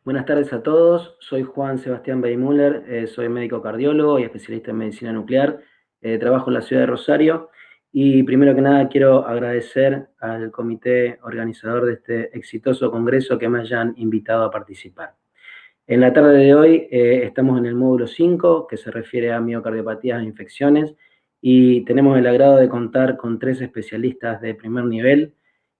Buenas tardes a todos, soy Juan Sebastián Beimüller, soy médico cardiólogo y especialista en medicina nuclear, trabajo en la ciudad de Rosario y primero que nada quiero agradecer al comité organizador de este exitoso congreso que me hayan invitado a participar. En la tarde de hoy estamos en el módulo 5 que se refiere a miocardiopatías e infecciones y tenemos el agrado de contar con 3 especialistas de primer nivel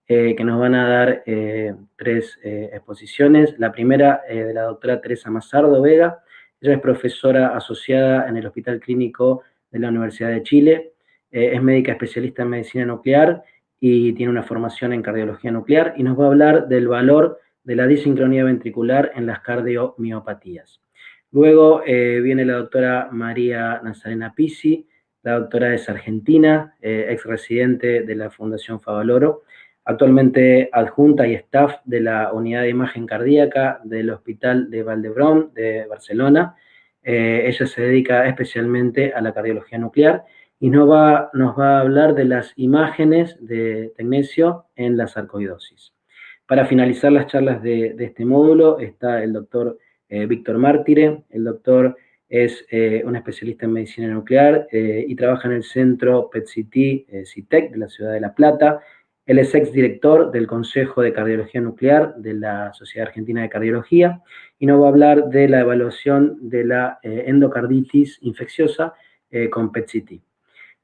que nos van a dar 3 exposiciones. La primera de la doctora Teresa Mazardo Vega. Ella es profesora asociada en el Hospital Clínico de la Universidad de Chile. Es médica especialista en medicina nuclear y tiene una formación en cardiología nuclear y nos va a hablar del valor de la disincronía ventricular en las cardiomiopatías. Luego viene la doctora María Nazarena Pizzi. La doctora es argentina, ex residente de la Fundación Favaloro, actualmente adjunta y staff de la Unidad de Imagen Cardíaca del Hospital de Vall-d'Hebron de Barcelona. Ella se dedica especialmente a la cardiología nuclear y nos va a hablar de las imágenes de tecnecio en la sarcoidosis. Para finalizar las charlas de este módulo está el doctor Víctor Mártire. El doctor es un especialista en medicina nuclear y trabaja en el centro PET-CT CITEC de la ciudad de La Plata. Él es exdirector del Consejo de Cardiología Nuclear de la Sociedad Argentina de Cardiología y nos va a hablar de la evaluación de la endocarditis infecciosa con PET-CT.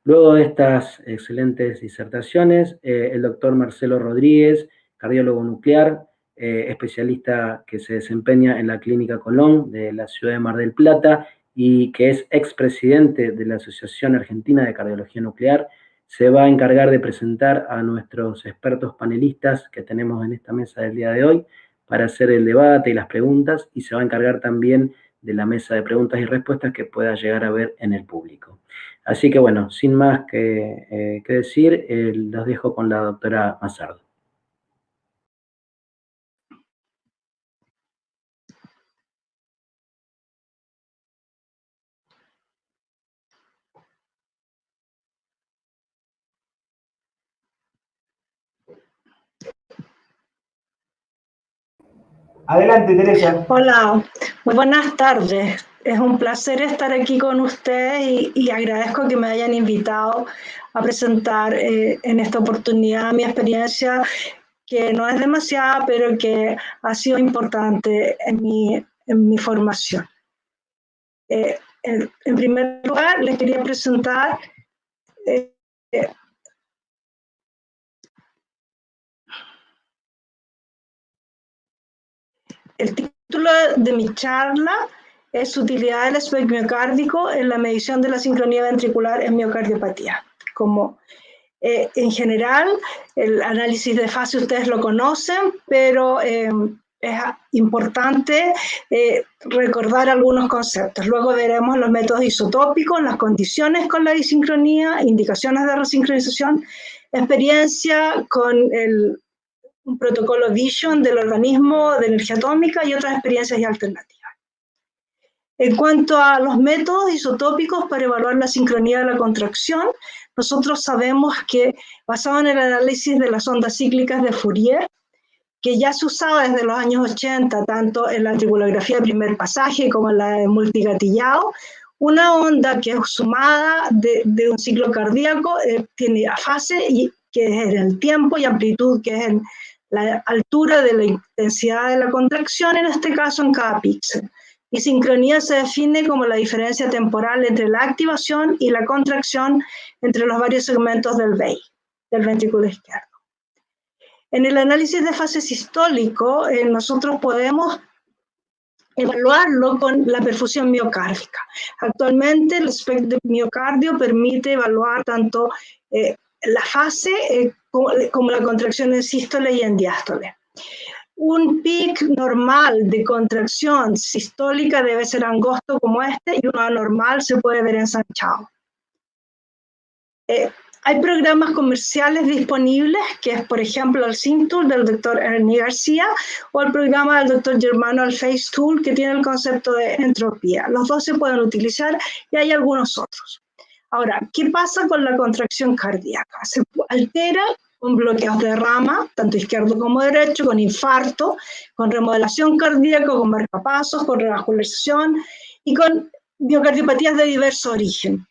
Luego de estas excelentes disertaciones, el doctor Marcelo Rodríguez, cardiólogo nuclear, especialista que se desempeña en la Clínica Colón de la ciudad de Mar del Plata y que es expresidente de la Asociación Argentina de Cardiología Nuclear, se va a encargar de presentar a nuestros expertos panelistas que tenemos en esta mesa del día de hoy para hacer el debate y las preguntas, y se va a encargar también de la mesa de preguntas y respuestas que pueda llegar a ver en el público. Así que bueno, sin más que decir, los dejo con la doctora Mazardo. Adelante, Teresa. Hola, muy buenas tardes. Es un placer estar aquí con ustedes y agradezco que me hayan invitado a presentar en esta oportunidad mi experiencia, que no es demasiada, pero que ha sido importante en mi formación. En primer lugar, les quería presentar el título de mi charla es Utilidad del SPECT miocárdico en la medición de la sincronía ventricular en miocardiopatía. Como en general, el análisis de fase ustedes lo conocen, pero es importante recordar algunos conceptos. Luego veremos los métodos isotópicos, las condiciones con la disincronía, indicaciones de resincronización, experiencia con un protocolo Vision del organismo de energía atómica y otras experiencias y alternativas. En cuanto a los métodos isotópicos para evaluar la sincronía de la contracción, nosotros sabemos que, basado en el análisis de las ondas cíclicas de Fourier, que ya se usaba desde los años 80, tanto en la tribulografía de primer pasaje como en la de multigatillado, una onda que es sumada de un ciclo cardíaco tiene fase, y, que es en el tiempo, y amplitud, que es en la altura de la intensidad de la contracción, en este caso en cada píxel. Y sincronía se define como la diferencia temporal entre la activación y la contracción entre los varios segmentos del VEI, del ventrículo izquierdo. En el análisis de fase sistólico, nosotros podemos evaluarlo con la perfusión miocárdica. Actualmente el SPECT de miocardio permite evaluar tanto la fase como la contracción en sístole y en diástole. Un pic normal de contracción sistólica debe ser angosto como este, y uno anormal se puede ver ensanchado. Hay programas comerciales disponibles, que es, por ejemplo, el SynTool del doctor Ernie García o el programa del doctor Germano FaceTool, que tiene el concepto de entropía. Los dos se pueden utilizar y hay algunos otros. Ahora, ¿qué pasa con la contracción cardíaca? Se altera con bloqueos de rama, tanto izquierdo como derecho, con infarto, con remodelación cardíaca, con marcapasos, con revascularización y con miocardiopatías de diverso origen.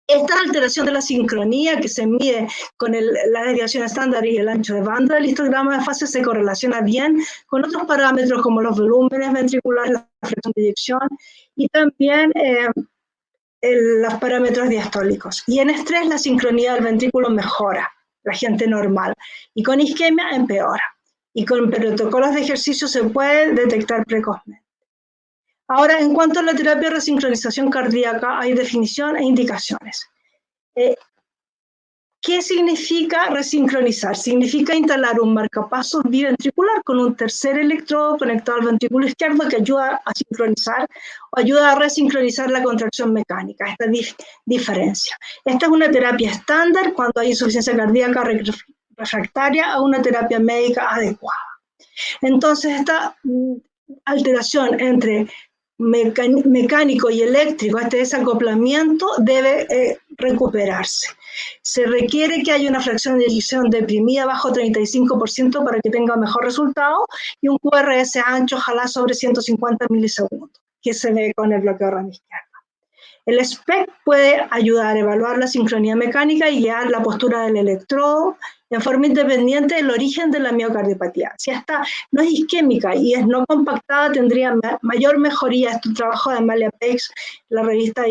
Esta alteración de la sincronía que se mide con la desviación estándar y el ancho de banda del histograma de fase se correlaciona bien con otros parámetros como los volúmenes ventriculares, la fracción de eyección y también los parámetros diastólicos. Y en estrés la sincronía del ventrículo mejora, la gente normal, y con isquemia empeora. Y con protocolos de ejercicio se puede detectar precozmente. Ahora, en cuanto a la terapia de resincronización cardíaca, hay definición e indicaciones. ¿Qué significa resincronizar? Significa instalar un marcapasos biventricular con un tercer electrodo conectado al ventrículo izquierdo que ayuda a sincronizar o ayuda a resincronizar la contracción mecánica. Esta diferencia. Esta es una terapia estándar cuando hay insuficiencia cardíaca refractaria a una terapia médica adecuada. Entonces, esta alteración entre mecánico y eléctrico, este desacoplamiento debe recuperarse. Se requiere que haya una fracción de eyección deprimida bajo 35% para que tenga mejor resultado y un QRS ancho, ojalá sobre 150 milisegundos, que se ve con el bloqueo de rama izquierda. El SPECT puede ayudar a evaluar la sincronía mecánica y guiar la postura del electrodo en forma independiente del origen de la miocardiopatía. Si esta no es isquémica y es no compactada, tendría mayor mejoría. Este trabajo de Amalia Pace, la revista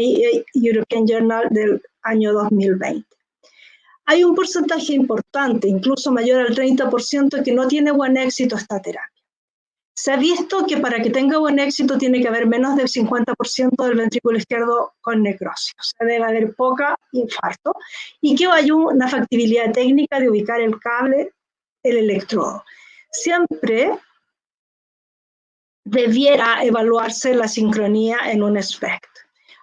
European Journal del año 2020. Hay un porcentaje importante, incluso mayor al 30%, que no tiene buen éxito esta terapia. Se ha visto que para que tenga buen éxito tiene que haber menos del 50% del ventrículo izquierdo con necrosis, o sea, debe haber poca infarto, y que haya una factibilidad técnica de ubicar el cable, el electrodo. Siempre debiera evaluarse la sincronía en un SPECT.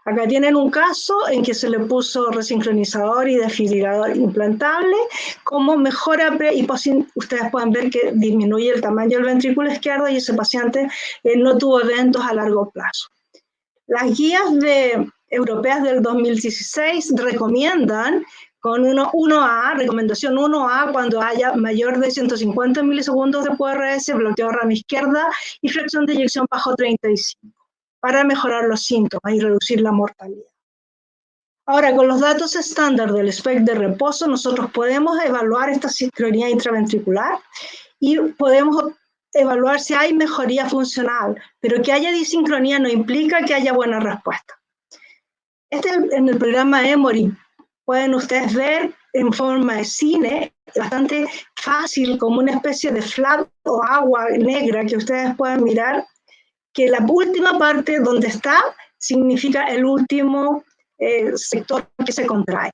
Acá tienen un caso en que se le puso resincronizador y desfibrilador implantable como mejora y ustedes pueden ver que disminuye el tamaño del ventrículo izquierdo y ese paciente no tuvo eventos a largo plazo. Las guías europeas del 2016 recomiendan con 1A, recomendación 1A, cuando haya mayor de 150 milisegundos de QRS, bloqueo de rama izquierda y fracción de eyección bajo 35. Para mejorar los síntomas y reducir la mortalidad. Ahora, con los datos estándar del SPECT de reposo, nosotros podemos evaluar esta sincronía intraventricular y podemos evaluar si hay mejoría funcional, pero que haya disincronía no implica que haya buena respuesta. En el programa Emory pueden ustedes ver en forma de cine, bastante fácil, como una especie de flat o agua negra que ustedes pueden mirar, que la última parte donde está significa el último sector que se contrae.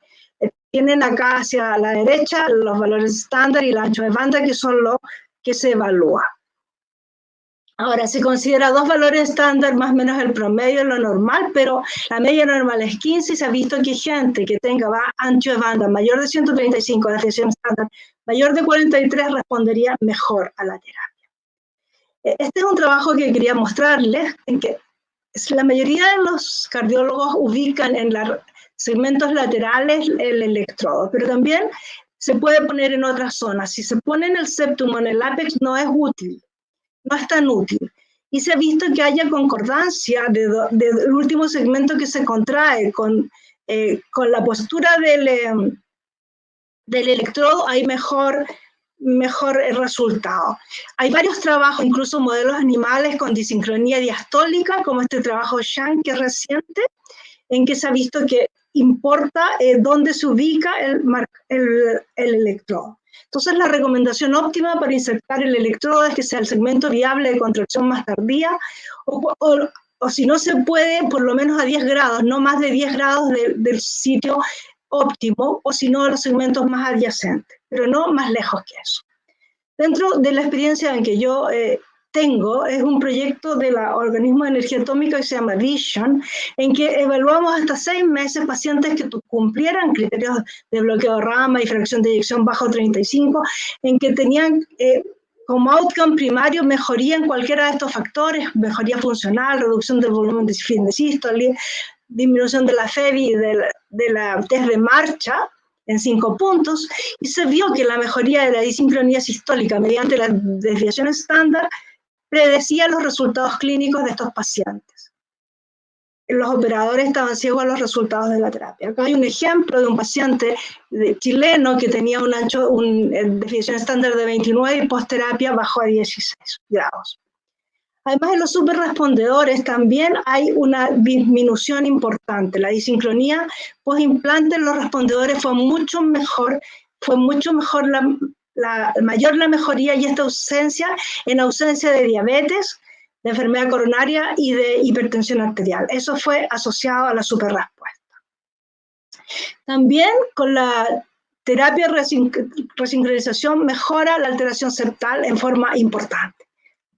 Tienen acá hacia la derecha los valores estándar y el ancho de banda, que son los que se evalúa. Ahora, se considera dos valores estándar, más o menos el promedio, lo normal, pero la media normal es 15 y se ha visto que gente que tenga ancho de banda mayor de 135, la desviación estándar mayor de 43, respondería mejor a la terapia. Este es un trabajo que quería mostrarles, en que la mayoría de los cardiólogos ubican en los segmentos laterales el electrodo, pero también se puede poner en otras zonas. Si se pone en el septum o en el ápex no es útil, no es tan útil. Y se ha visto que haya concordancia del último segmento que se contrae con la postura del electrodo, hay mejor resultado. Hay varios trabajos, incluso modelos animales con disincronía diastólica, como este trabajo Shang, que es reciente, en que se ha visto que importa dónde se ubica el electrodo. Entonces, la recomendación óptima para insertar el electrodo es que sea el segmento viable de contracción más tardía, o si no se puede, por lo menos a 10 grados, no más de 10 grados del sitio óptimo, o si no, los segmentos más adyacentes, pero no más lejos que eso. Dentro de la experiencia en que yo tengo, es un proyecto del organismo de energía atómica que se llama Vision, en que evaluamos hasta 6 meses pacientes que cumplieran criterios de bloqueo de rama y fracción de eyección bajo 35, en que tenían como outcome primario mejoría en cualquiera de estos factores, mejoría funcional, reducción del volumen de fin de sístole, disminución de la FEBI y de la test de marcha, en 5 puntos, y se vio que la mejoría de la disincronía sistólica mediante la desviación estándar predecía los resultados clínicos de estos pacientes. Los operadores estaban ciegos a los resultados de la terapia. Acá hay un ejemplo de un paciente chileno que tenía una desviación estándar de 29 y post-terapia bajó a 16 grados. Además de los superrespondedores, también hay una disminución importante. La disincronía post-implante en los respondedores fue mucho mejor mayor la mejoría y esta ausencia en ausencia de diabetes, de enfermedad coronaria y de hipertensión arterial. Eso fue asociado a la superrespuesta. También con la terapia resincronización mejora la alteración septal en forma importante.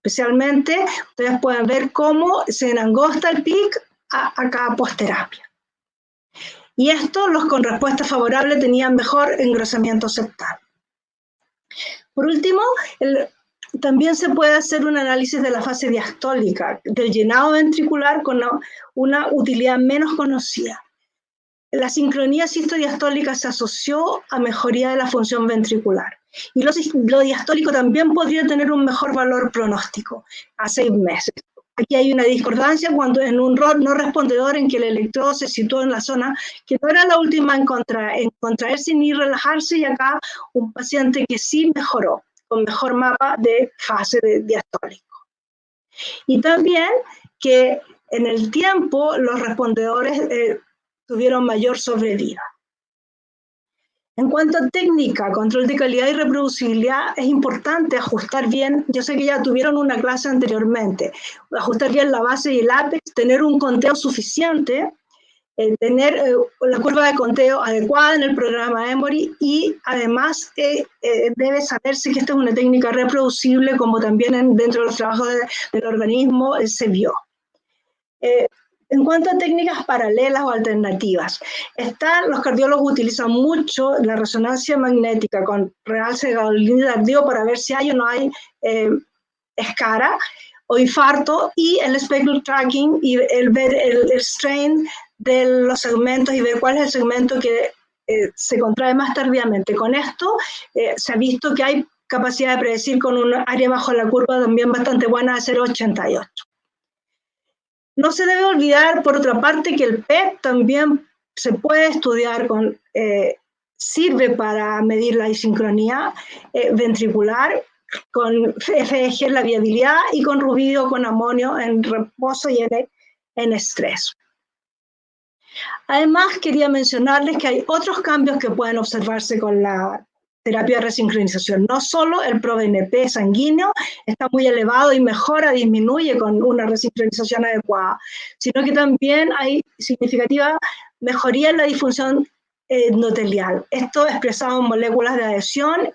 Especialmente, ustedes pueden ver cómo se angosta el pic acá post-terapia. Y esto, los con respuesta favorable tenían mejor engrosamiento septal. Por último, también se puede hacer un análisis de la fase diastólica, del llenado ventricular con una utilidad menos conocida. La sincronía sistodiastólica se asoció a mejoría de la función ventricular. Y lo diastólico también podría tener un mejor valor pronóstico a 6 meses. Aquí hay una discordancia cuando en un no respondedor en que el electrodo se situó en la zona que no era la última en contraerse ni relajarse, y acá un paciente que sí mejoró, con mejor mapa de fase diastólico. Y también que en el tiempo los respondedores tuvieron mayor sobrevida. En cuanto a técnica, control de calidad y reproducibilidad, es importante ajustar bien, yo sé que ya tuvieron una clase anteriormente, ajustar bien la base y el ápex, tener un conteo suficiente, tener la curva de conteo adecuada en el programa Emory, y además debe saberse que esta es una técnica reproducible, como también dentro de los trabajos del organismo se vio. En cuanto a técnicas paralelas o alternativas, los cardiólogos utilizan mucho la resonancia magnética con realce gadolinium tardío para ver si hay o no hay escara o infarto, y el speckle tracking y ver el strain de los segmentos y ver cuál es el segmento que se contrae más tardíamente. Con esto se ha visto que hay capacidad de predecir con un área bajo la curva también bastante buena de 0,88. No se debe olvidar, por otra parte, que el PET también se puede estudiar sirve para medir la disincronía ventricular, con FEG en la viabilidad y con rubidio con amonio en reposo y en estrés. Además, quería mencionarles que hay otros cambios que pueden observarse con la terapia de resincronización. No solo el ProBNP sanguíneo está muy elevado y mejora, disminuye con una resincronización adecuada, sino que también hay significativa mejoría en la disfunción endotelial. Esto expresado en moléculas de adhesión,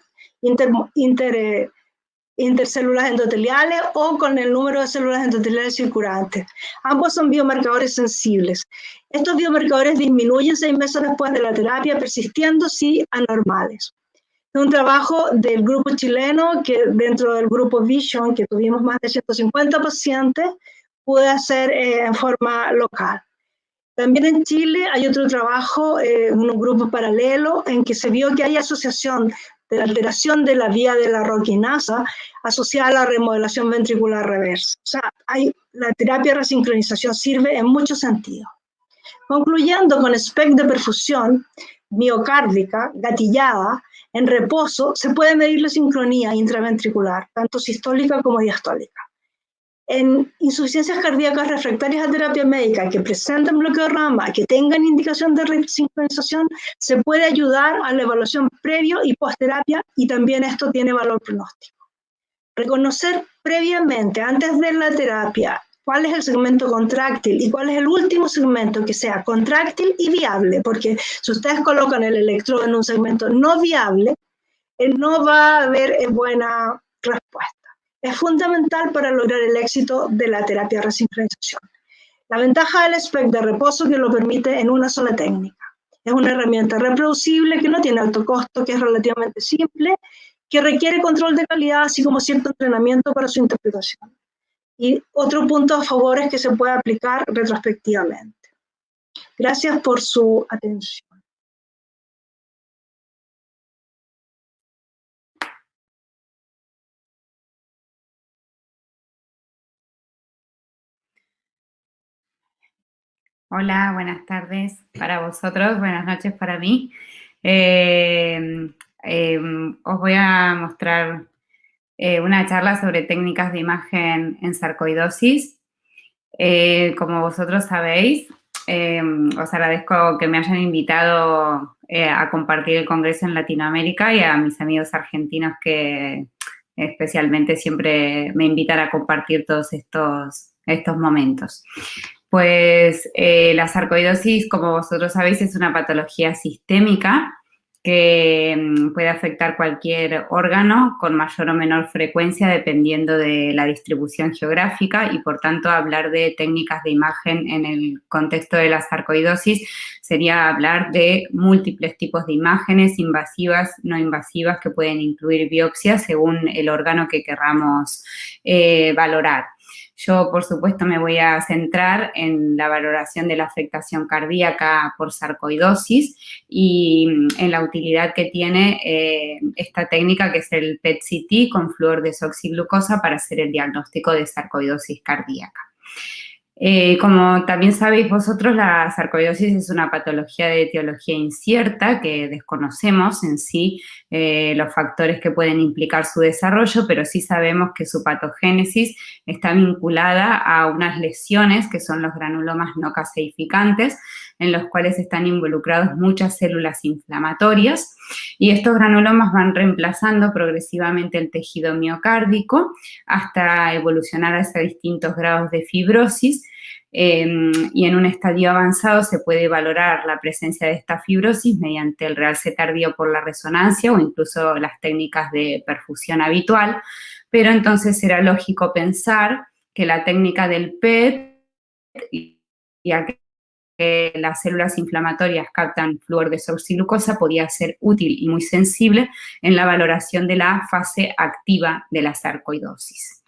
intercélulas endoteliales o con el número de células endoteliales circulantes. Ambos son biomarcadores sensibles. Estos biomarcadores disminuyen 6 meses después de la terapia, persistiendo si anormales. Es un trabajo del grupo chileno que dentro del grupo Vision, que tuvimos más de 150 pacientes, pude hacer en forma local. También en Chile hay otro trabajo, un grupo paralelo, en que se vio que hay asociación de la alteración de la vía de la roquinasa asociada a la remodelación ventricular reversa. O sea, la terapia de resincronización sirve en muchos sentidos. Concluyendo, con SPECT de perfusión miocárdica gatillada en reposo, se puede medir la sincronía intraventricular, tanto sistólica como diastólica. En insuficiencias cardíacas refractarias a terapia médica que presenten bloqueo de rama, que tengan indicación de resincronización, se puede ayudar a la evaluación previo y post-terapia, y también esto tiene valor pronóstico. Reconocer previamente, antes de la terapia, cuál es el segmento contráctil y cuál es el último segmento que sea contráctil y viable, porque si ustedes colocan el electrodo en un segmento no viable, no va a haber buena respuesta. Es fundamental para lograr el éxito de la terapia de resincronización. La ventaja del SPECT de reposo que lo permite en una sola técnica. Es una herramienta reproducible que no tiene alto costo, que es relativamente simple, que requiere control de calidad, así como cierto entrenamiento para su interpretación. Y otro punto a favor es que se puede aplicar retrospectivamente. Gracias por su atención. Hola, buenas tardes para vosotros, buenas noches para mí. Eh, Os voy a mostrar una charla sobre técnicas de imagen en sarcoidosis. Como vosotros sabéis, os agradezco que me hayan invitado a compartir el congreso en Latinoamérica y a mis amigos argentinos que especialmente siempre me invitan a compartir todos estos momentos. Pues la sarcoidosis, como vosotros sabéis, es una patología sistémica que puede afectar cualquier órgano con mayor o menor frecuencia dependiendo de la distribución geográfica y, por tanto, hablar de técnicas de imagen en el contexto de la sarcoidosis sería hablar de múltiples tipos de imágenes invasivas, no invasivas, que pueden incluir biopsias según el órgano que querramos valorar. Yo, por supuesto, me voy a centrar en la valoración de la afectación cardíaca por sarcoidosis y en la utilidad que tiene esta técnica, que es el PET-CT con fluordesoxiglucosa para hacer el diagnóstico de sarcoidosis cardíaca. Como también sabéis vosotros, la sarcoidosis es una patología de etiología incierta que desconocemos en sí los factores que pueden implicar su desarrollo, pero sí sabemos que su patogénesis está vinculada a unas lesiones que son los granulomas no caseificantes, en los cuales están involucrados muchas células inflamatorias, y estos granulomas van reemplazando progresivamente el tejido miocárdico hasta evolucionar hacia distintos grados de fibrosis. Y en un estadio avanzado se puede valorar la presencia de esta fibrosis mediante el realce tardío por la resonancia o incluso las técnicas de perfusión habitual, pero entonces será lógico pensar que la técnica del PET, ya que las células inflamatorias captan fluordesoxiglucosa, podía ser útil y muy sensible en la valoración de la fase activa de la sarcoidosis.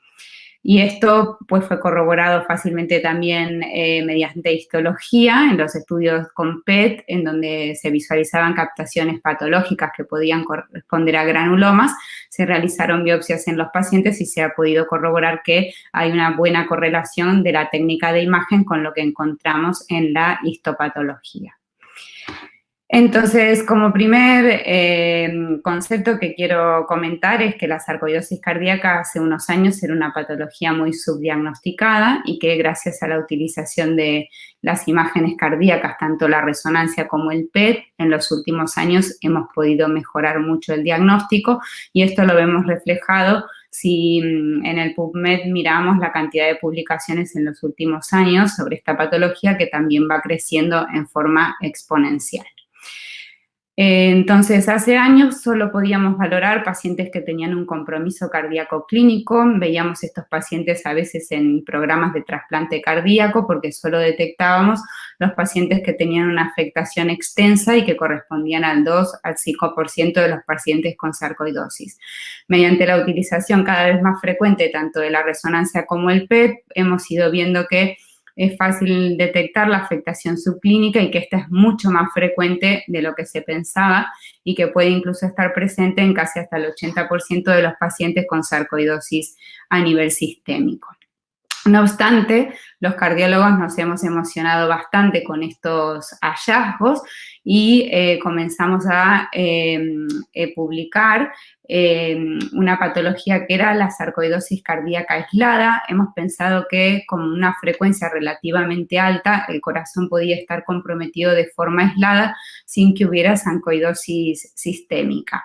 Y esto pues, fue corroborado fácilmente también mediante histología en los estudios con PET, en donde se visualizaban captaciones patológicas que podían corresponder a granulomas. Se realizaron biopsias en los pacientes y se ha podido corroborar que hay una buena correlación de la técnica de imagen con lo que encontramos en la histopatología. Entonces, como primer concepto que quiero comentar es que la sarcoidosis cardíaca hace unos años era una patología muy subdiagnosticada y que gracias a la utilización de las imágenes cardíacas, tanto la resonancia como el PET, en los últimos años hemos podido mejorar mucho el diagnóstico, y esto lo vemos reflejado si en el PubMed miramos la cantidad de publicaciones en los últimos años sobre esta patología, que también va creciendo en forma exponencial. Entonces, hace años solo podíamos valorar pacientes que tenían un compromiso cardíaco clínico. Veíamos estos pacientes a veces en programas de trasplante cardíaco porque solo detectábamos los pacientes que tenían una afectación extensa y que correspondían al 2 al 5% de los pacientes con sarcoidosis. Mediante la utilización cada vez más frecuente tanto de la resonancia como el PET, hemos ido viendo que es fácil detectar la afectación subclínica y que esta es mucho más frecuente de lo que se pensaba y que puede incluso estar presente en casi hasta el 80% de los pacientes con sarcoidosis a nivel sistémico. No obstante, los cardiólogos nos hemos emocionado bastante con estos hallazgos y comenzamos a publicar una patología que era la sarcoidosis cardíaca aislada. Hemos pensado que con una frecuencia relativamente alta el corazón podía estar comprometido de forma aislada sin que hubiera sarcoidosis sistémica.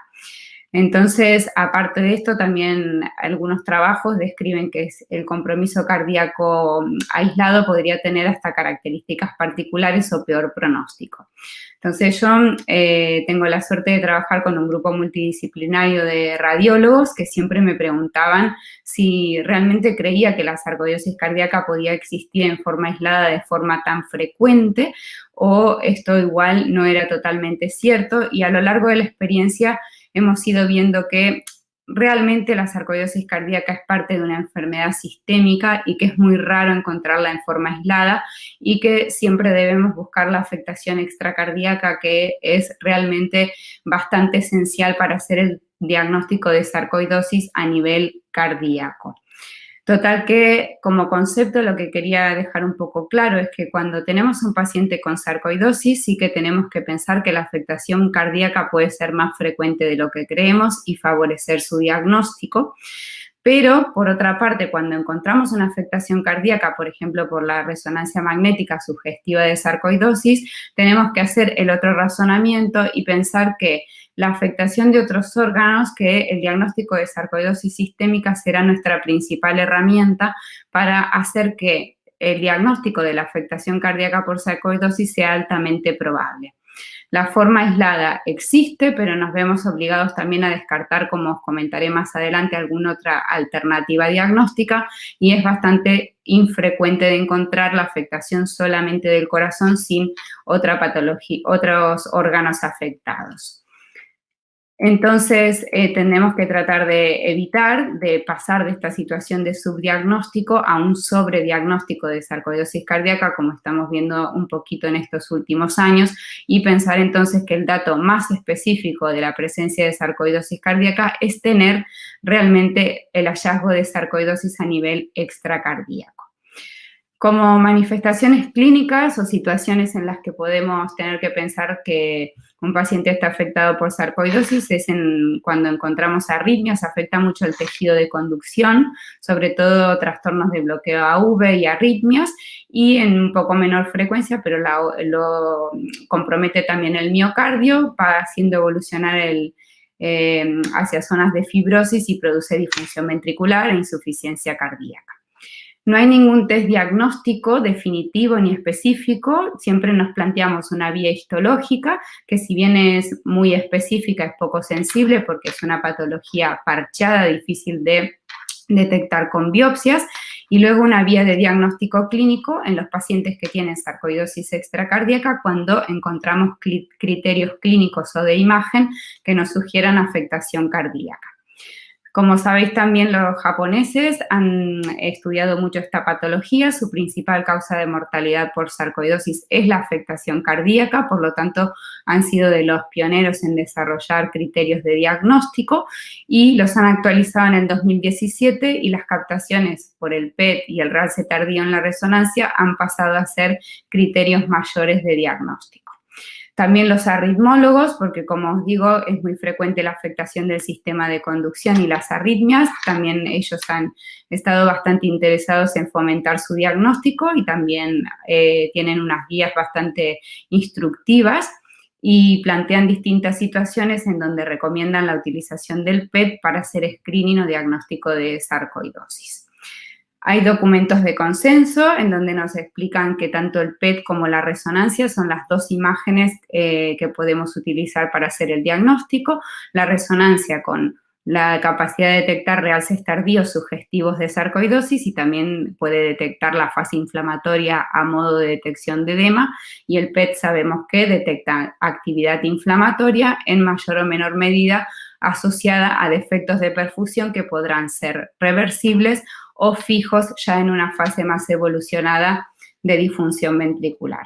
Entonces, aparte de esto, también algunos trabajos describen que el compromiso cardíaco aislado podría tener hasta características particulares o peor pronóstico. Entonces, yo tengo la suerte de trabajar con un grupo multidisciplinario de radiólogos que siempre me preguntaban si realmente creía que la sarcoidosis cardíaca podía existir en forma aislada de forma tan frecuente, o esto igual no era totalmente cierto, y a lo largo de la experiencia hemos ido viendo que realmente la sarcoidosis cardíaca es parte de una enfermedad sistémica y que es muy raro encontrarla en forma aislada y que siempre debemos buscar la afectación extracardíaca, que es realmente bastante esencial para hacer el diagnóstico de sarcoidosis a nivel cardíaco. Total que, como concepto, lo que quería dejar un poco claro es que cuando tenemos un paciente con sarcoidosis, sí que tenemos que pensar que la afectación cardíaca puede ser más frecuente de lo que creemos y favorecer su diagnóstico. Pero, por otra parte, cuando encontramos una afectación cardíaca, por ejemplo, por la resonancia magnética sugestiva de sarcoidosis, tenemos que hacer el otro razonamiento y pensar que la afectación de otros órganos, que el diagnóstico de sarcoidosis sistémica será nuestra principal herramienta para hacer que el diagnóstico de la afectación cardíaca por sarcoidosis sea altamente probable. La forma aislada existe, pero nos vemos obligados también a descartar, como os comentaré más adelante, alguna otra alternativa diagnóstica, y es bastante infrecuente de encontrar la afectación solamente del corazón sin otra patología, otros órganos afectados. Entonces, tenemos que tratar de evitar de pasar de esta situación de subdiagnóstico a un sobrediagnóstico de sarcoidosis cardíaca, como estamos viendo un poquito en estos últimos años, y pensar entonces que el dato más específico de la presencia de sarcoidosis cardíaca es tener realmente el hallazgo de sarcoidosis a nivel extracardíaco. Como manifestaciones clínicas o situaciones en las que podemos tener que pensar que un paciente está afectado por sarcoidosis es cuando encontramos arritmias, afecta mucho el tejido de conducción, sobre todo trastornos de bloqueo AV y arritmias, y en un poco menor frecuencia, pero lo compromete también el miocardio, va haciendo evolucionar hacia zonas de fibrosis y produce disfunción ventricular e insuficiencia cardíaca. No hay ningún test diagnóstico definitivo ni específico, siempre nos planteamos una vía histológica, que si bien es muy específica, es poco sensible porque es una patología parchada, difícil de detectar con biopsias, y luego una vía de diagnóstico clínico en los pacientes que tienen sarcoidosis extracardíaca cuando encontramos criterios clínicos o de imagen que nos sugieran afectación cardíaca. Como sabéis también, los japoneses han estudiado mucho esta patología. Su principal causa de mortalidad por sarcoidosis es la afectación cardíaca, por lo tanto han sido de los pioneros en desarrollar criterios de diagnóstico y los han actualizado en el 2017 y las captaciones por el PET y el RALSE tardío en la resonancia han pasado a ser criterios mayores de diagnóstico. También los arritmólogos, porque como os digo, es muy frecuente la afectación del sistema de conducción y las arritmias, también ellos han estado bastante interesados en fomentar su diagnóstico y también tienen unas guías bastante instructivas y plantean distintas situaciones en donde recomiendan la utilización del PET para hacer screening o diagnóstico de sarcoidosis. Hay documentos de consenso en donde nos explican que tanto el PET como la resonancia son las dos imágenes que podemos utilizar para hacer el diagnóstico. La resonancia con la capacidad de detectar realces tardíos sugestivos de sarcoidosis y también puede detectar la fase inflamatoria a modo de detección de edema, y el PET sabemos que detecta actividad inflamatoria en mayor o menor medida asociada a defectos de perfusión que podrán ser reversibles o fijos ya en una fase más evolucionada de disfunción ventricular.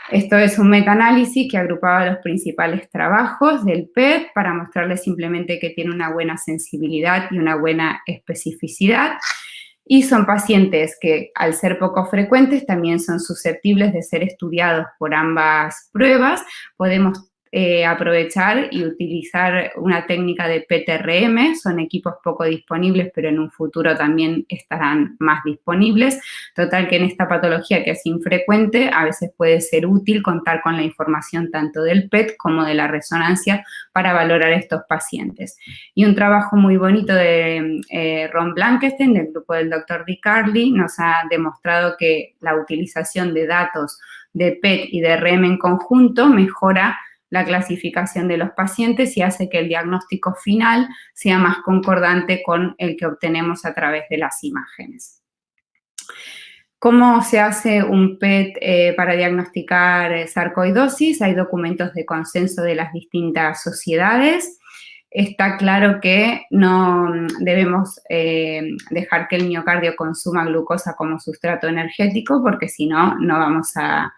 Esto es un metaanálisis que agrupaba los principales trabajos del PET para mostrarles simplemente que tiene una buena sensibilidad y una buena especificidad. Y son pacientes que, al ser poco frecuentes, también son susceptibles de ser estudiados por ambas pruebas. Podemos aprovechar y utilizar una técnica de PTRM, son equipos poco disponibles, pero en un futuro también estarán más disponibles. Total que en esta patología que es infrecuente, a veces puede ser útil contar con la información tanto del PET como de la resonancia para valorar estos pacientes. Y un trabajo muy bonito de Ron Blankenstein, del grupo del Dr. Dick Carley, nos ha demostrado que la utilización de datos de PET y de RM en conjunto mejora la clasificación de los pacientes y hace que el diagnóstico final sea más concordante con el que obtenemos a través de las imágenes. ¿Cómo se hace un PET para diagnosticar sarcoidosis? Hay documentos de consenso de las distintas sociedades. Está claro que no debemos dejar que el miocardio consuma glucosa como sustrato energético, porque si no, no vamos a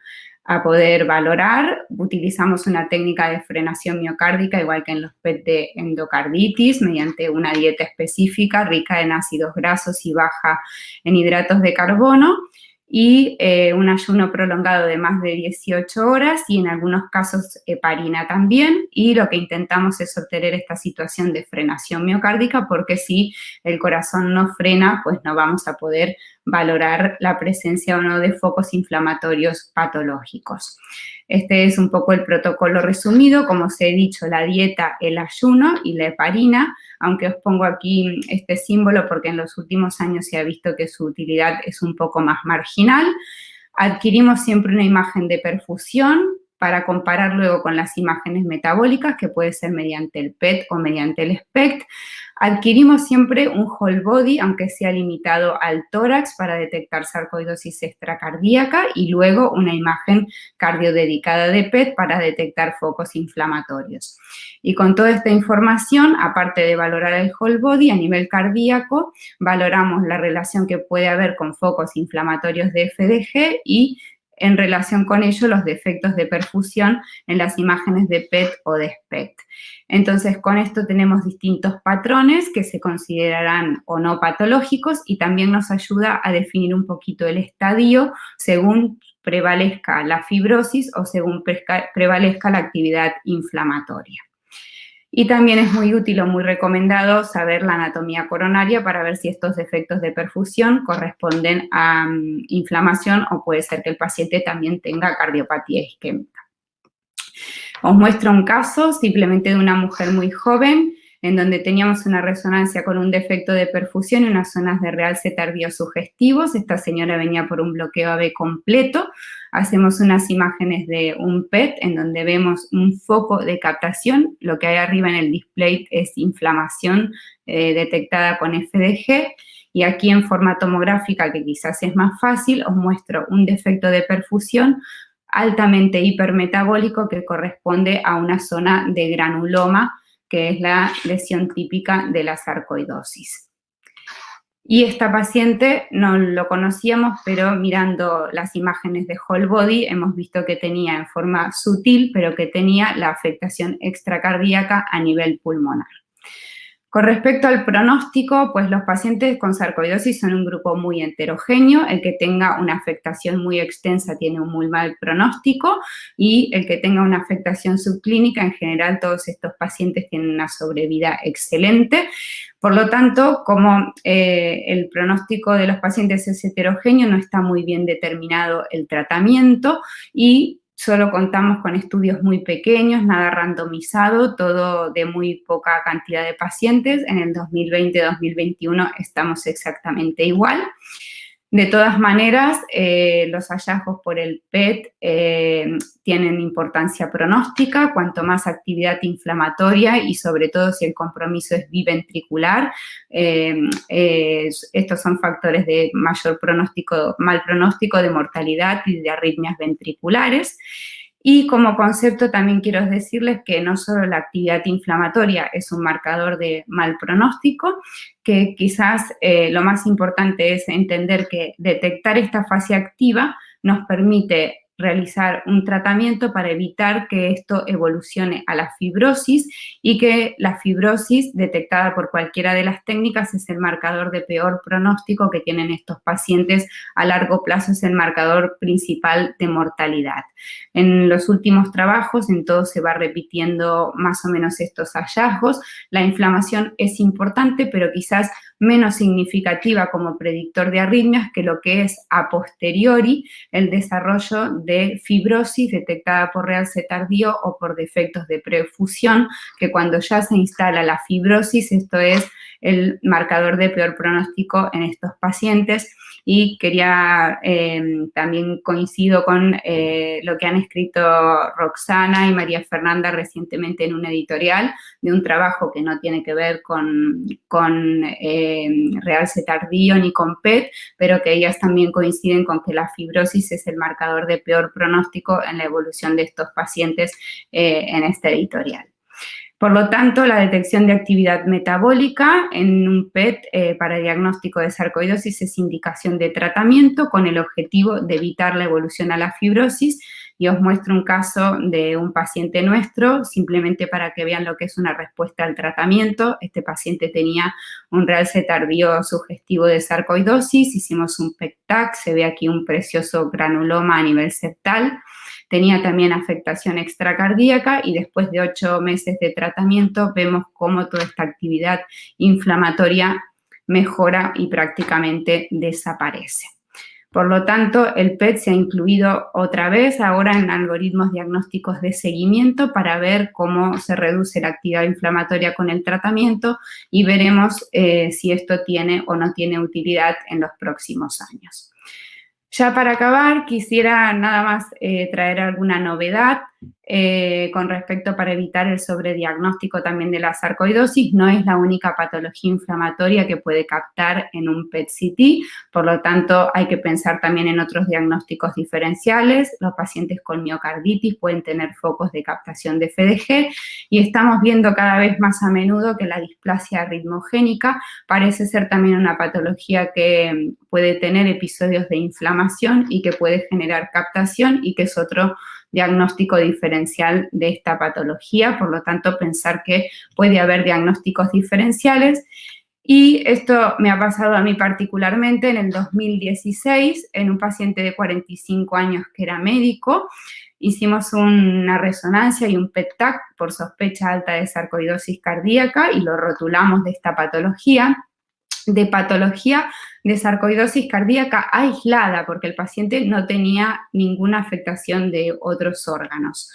a poder valorar. Utilizamos una técnica de frenación miocárdica, igual que en los PET de endocarditis, mediante una dieta específica, rica en ácidos grasos y baja en hidratos de carbono, y un ayuno prolongado de más de 18 horas y en algunos casos heparina también, y lo que intentamos es obtener esta situación de frenación miocárdica, porque si el corazón no frena, pues no vamos a poder valorar la presencia o no de focos inflamatorios patológicos. Este es un poco el protocolo resumido. Como os he dicho, la dieta, el ayuno y la heparina, aunque os pongo aquí este símbolo porque en los últimos años se ha visto que su utilidad es un poco más marginal. Adquirimos siempre una imagen de perfusión para comparar luego con las imágenes metabólicas, que puede ser mediante el PET o mediante el SPECT. Adquirimos siempre un whole body, aunque sea limitado al tórax, para detectar sarcoidosis extracardíaca, y luego una imagen cardiodedicada de PET para detectar focos inflamatorios. Y con toda esta información, aparte de valorar el whole body a nivel cardíaco, valoramos la relación que puede haber con focos inflamatorios de FDG y en relación con ello los defectos de perfusión en las imágenes de PET o de SPECT. Entonces, con esto tenemos distintos patrones que se considerarán o no patológicos, y también nos ayuda a definir un poquito el estadio según prevalezca la fibrosis o según prevalezca la actividad inflamatoria. Y también es muy útil o muy recomendado saber la anatomía coronaria para ver si estos defectos de perfusión corresponden a inflamación, o puede ser que el paciente también tenga cardiopatía isquémica. Os muestro un caso simplemente de una mujer muy joven en donde teníamos una resonancia con un defecto de perfusión en unas zonas de realce tardío sugestivos. Esta señora venía por un bloqueo AB completo. Hacemos unas imágenes de un PET en donde vemos un foco de captación. Lo que hay arriba en el display es inflamación detectada con FDG. Y aquí en forma tomográfica, que quizás es más fácil, os muestro un defecto de perfusión altamente hipermetabólico que corresponde a una zona de granuloma, que es la lesión típica de la sarcoidosis. Y esta paciente no lo conocíamos, pero mirando las imágenes de whole body hemos visto que tenía en forma sutil, pero que tenía la afectación extracardíaca a nivel pulmonar. Con respecto al pronóstico, pues los pacientes con sarcoidosis son un grupo muy heterogéneo. El que tenga una afectación muy extensa tiene un muy mal pronóstico, y el que tenga una afectación subclínica, en general todos estos pacientes tienen una sobrevida excelente. Por lo tanto, como el pronóstico de los pacientes es heterogéneo, no está muy bien determinado el tratamiento, y solo contamos con estudios muy pequeños, nada randomizado, todo de muy poca cantidad de pacientes. En el 2020-2021 estamos exactamente igual. De todas maneras, los hallazgos por el PET tienen importancia pronóstica. Cuanto más actividad inflamatoria y sobre todo si el compromiso es biventricular, estos son factores de mayor pronóstico, mal pronóstico de mortalidad y de arritmias ventriculares. Y como concepto también quiero decirles que no solo la actividad inflamatoria es un marcador de mal pronóstico, que quizás lo más importante es entender que detectar esta fase activa nos permite realizar un tratamiento para evitar que esto evolucione a la fibrosis, y que la fibrosis detectada por cualquiera de las técnicas es el marcador de peor pronóstico que tienen estos pacientes a largo plazo, es el marcador principal de mortalidad. En los últimos trabajos, en todos se va repitiendo más o menos estos hallazgos. La inflamación es importante, pero quizás menos significativa como predictor de arritmias que lo que es a posteriori el desarrollo de fibrosis detectada por realce tardío o por defectos de perfusión, que cuando ya se instala la fibrosis, esto es el marcador de peor pronóstico en estos pacientes. Y quería, también coincido con lo que han escrito Roxana y María Fernanda recientemente en un editorial de un trabajo que no tiene que ver con realce tardío ni con PET, pero que ellas también coinciden con que la fibrosis es el marcador de peor pronóstico en la evolución de estos pacientes en este editorial. Por lo tanto, la detección de actividad metabólica en un PET para diagnóstico de sarcoidosis es indicación de tratamiento con el objetivo de evitar la evolución a la fibrosis, y os muestro un caso de un paciente nuestro, simplemente para que vean lo que es una respuesta al tratamiento. Este paciente tenía un realce tardío sugestivo de sarcoidosis, hicimos un PET-TAC, se ve aquí un precioso granuloma a nivel septal, tenía también afectación extracardíaca y después de 8 meses de tratamiento vemos cómo toda esta actividad inflamatoria mejora y prácticamente desaparece. Por lo tanto, el PET se ha incluido otra vez ahora en algoritmos diagnósticos de seguimiento para ver cómo se reduce la actividad inflamatoria con el tratamiento y veremos si esto tiene o no tiene utilidad en los próximos años. Ya para acabar, quisiera nada más traer alguna novedad con respecto para evitar el sobrediagnóstico también de la sarcoidosis. No es la única patología inflamatoria que puede captar en un PET-CT, por lo tanto hay que pensar también en otros diagnósticos diferenciales. Los pacientes con miocarditis pueden tener focos de captación de FDG y estamos viendo cada vez más a menudo que la displasia ritmogénica parece ser también una patología que puede tener episodios de inflamación y que puede generar captación y que es otro diagnóstico diferencial de esta patología, por lo tanto pensar que puede haber diagnósticos diferenciales. Y esto me ha pasado a mí particularmente en el 2016 en un paciente de 45 años que era médico. Hicimos una resonancia y un PET-TAC por sospecha alta de sarcoidosis cardíaca y lo rotulamos de esta patología, de sarcoidosis cardíaca aislada, porque el paciente no tenía ninguna afectación de otros órganos.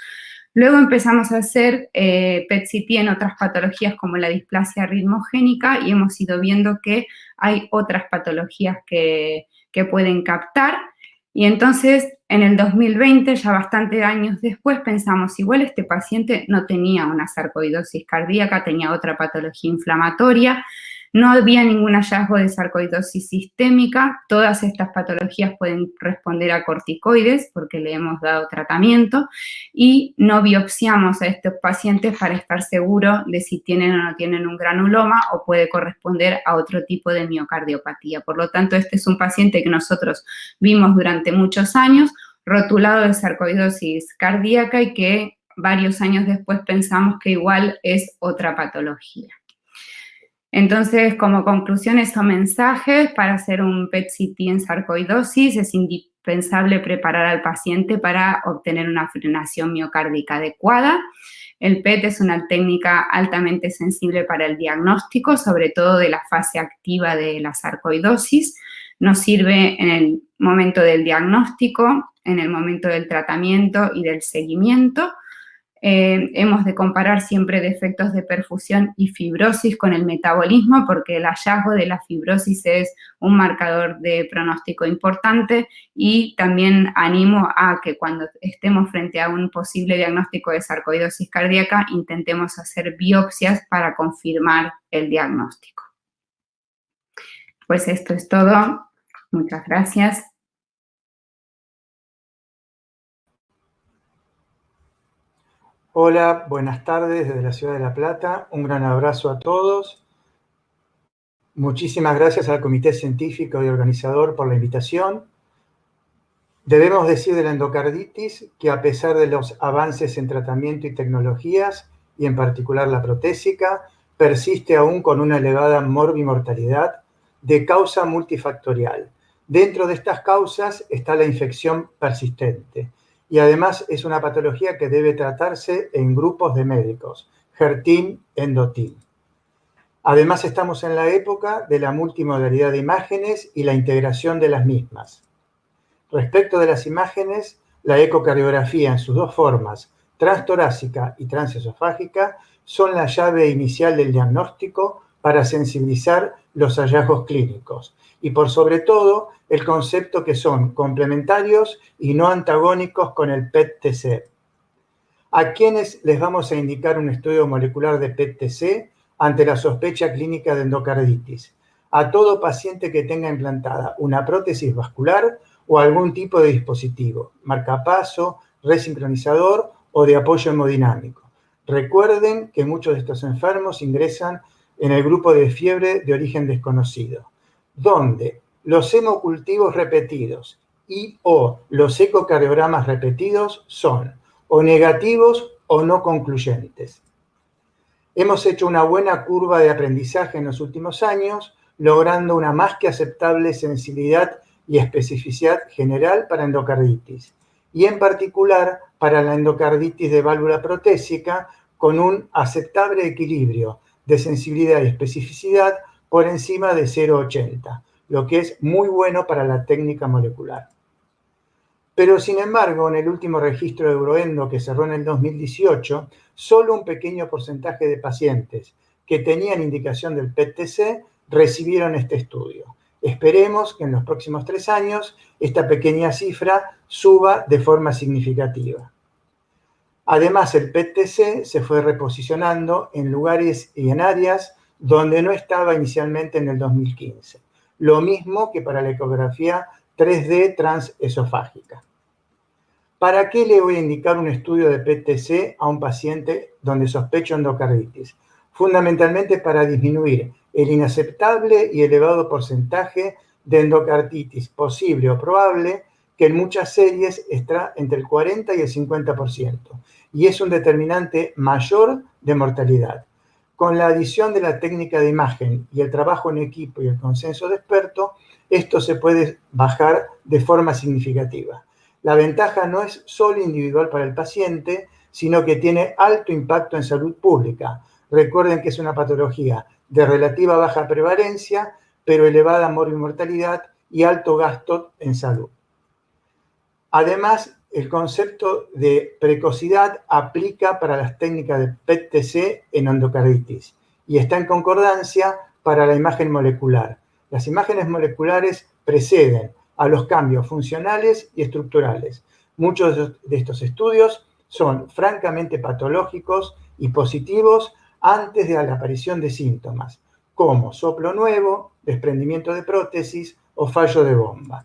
Luego empezamos a hacer PET-CT en otras patologías como la displasia ritmogénica y hemos ido viendo que hay otras patologías que pueden captar. Y entonces, en el 2020, ya bastante años después, pensamos, igual este paciente no tenía una sarcoidosis cardíaca, tenía otra patología inflamatoria, no había ningún hallazgo de sarcoidosis sistémica, todas estas patologías pueden responder a corticoides porque le hemos dado tratamiento y no biopsiamos a estos pacientes para estar seguros de si tienen o no tienen un granuloma o puede corresponder a otro tipo de miocardiopatía. Por lo tanto, este es un paciente que nosotros vimos durante muchos años, rotulado de sarcoidosis cardíaca y que varios años después pensamos que igual es otra patología. Entonces, como conclusiones o mensajes, para hacer un PET-CT en sarcoidosis es indispensable preparar al paciente para obtener una frenación miocárdica adecuada. El PET es una técnica altamente sensible para el diagnóstico, sobre todo de la fase activa de la sarcoidosis. Nos sirve en el momento del diagnóstico, en el momento del tratamiento y del seguimiento. Hemos de comparar siempre defectos de perfusión y fibrosis con el metabolismo porque el hallazgo de la fibrosis es un marcador de pronóstico importante y también animo a que cuando estemos frente a un posible diagnóstico de sarcoidosis cardíaca intentemos hacer biopsias para confirmar el diagnóstico. Pues esto es todo. Muchas gracias. Hola, buenas tardes desde la ciudad de La Plata. Un gran abrazo a todos. Muchísimas gracias al Comité Científico y Organizador por la invitación. Debemos decir de la endocarditis que a pesar de los avances en tratamiento y tecnologías, y en particular la protésica, persiste aún con una elevada morbimortalidad de causa multifactorial. Dentro de estas causas está la infección persistente. Y además es una patología que debe tratarse en grupos de médicos, HER-TEAM, ENDO-TEAM. Además estamos en la época de la multimodalidad de imágenes y la integración de las mismas. Respecto de las imágenes, la ecocardiografía en sus dos formas, transtorácica y transesofágica, son la llave inicial del diagnóstico para sensibilizar los hallazgos clínicos y por sobre todo el concepto que son complementarios y no antagónicos con el PET-TC. ¿A quiénes les vamos a indicar un estudio molecular de PET-TC ante la sospecha clínica de endocarditis? A todo paciente que tenga implantada una prótesis vascular o algún tipo de dispositivo, marcapaso, resincronizador o de apoyo hemodinámico. Recuerden que muchos de estos enfermos ingresan en el grupo de fiebre de origen desconocido, donde los hemocultivos repetidos y/o los ecocardiogramas repetidos son o negativos o no concluyentes. Hemos hecho una buena curva de aprendizaje en los últimos años, logrando una más que aceptable sensibilidad y especificidad general para endocarditis, y en particular para la endocarditis de válvula protésica, con un aceptable equilibrio de sensibilidad y especificidad por encima de 0,80, lo que es muy bueno para la técnica molecular. Pero, sin embargo, en el último registro de Euroendo que cerró en el 2018, solo un pequeño porcentaje de pacientes que tenían indicación del PET-TC recibieron este estudio. Esperemos que en los próximos 3 años esta pequeña cifra suba de forma significativa. Además, el PET-TC se fue reposicionando en lugares y en áreas donde no estaba inicialmente en el 2015. Lo mismo que para la ecografía 3D transesofágica. ¿Para qué le voy a indicar un estudio de PET-TC a un paciente donde sospecho endocarditis? Fundamentalmente para disminuir el inaceptable y elevado porcentaje de endocarditis posible o probable, que en muchas series está entre el 40 y el 50%, y es un determinante mayor de mortalidad. Con la adición de la técnica de imagen y el trabajo en equipo y el consenso de expertos, esto se puede bajar de forma significativa. La ventaja no es solo individual para el paciente, sino que tiene alto impacto en salud pública. Recuerden que es una patología de relativa baja prevalencia, pero elevada mortalidad y alto gasto en salud. Además, el concepto de precocidad aplica para las técnicas de PET-TC en endocarditis y está en concordancia para la imagen molecular. Las imágenes moleculares preceden a los cambios funcionales y estructurales. Muchos de estos estudios son francamente patológicos y positivos antes de la aparición de síntomas, como soplo nuevo, desprendimiento de prótesis o fallo de bomba.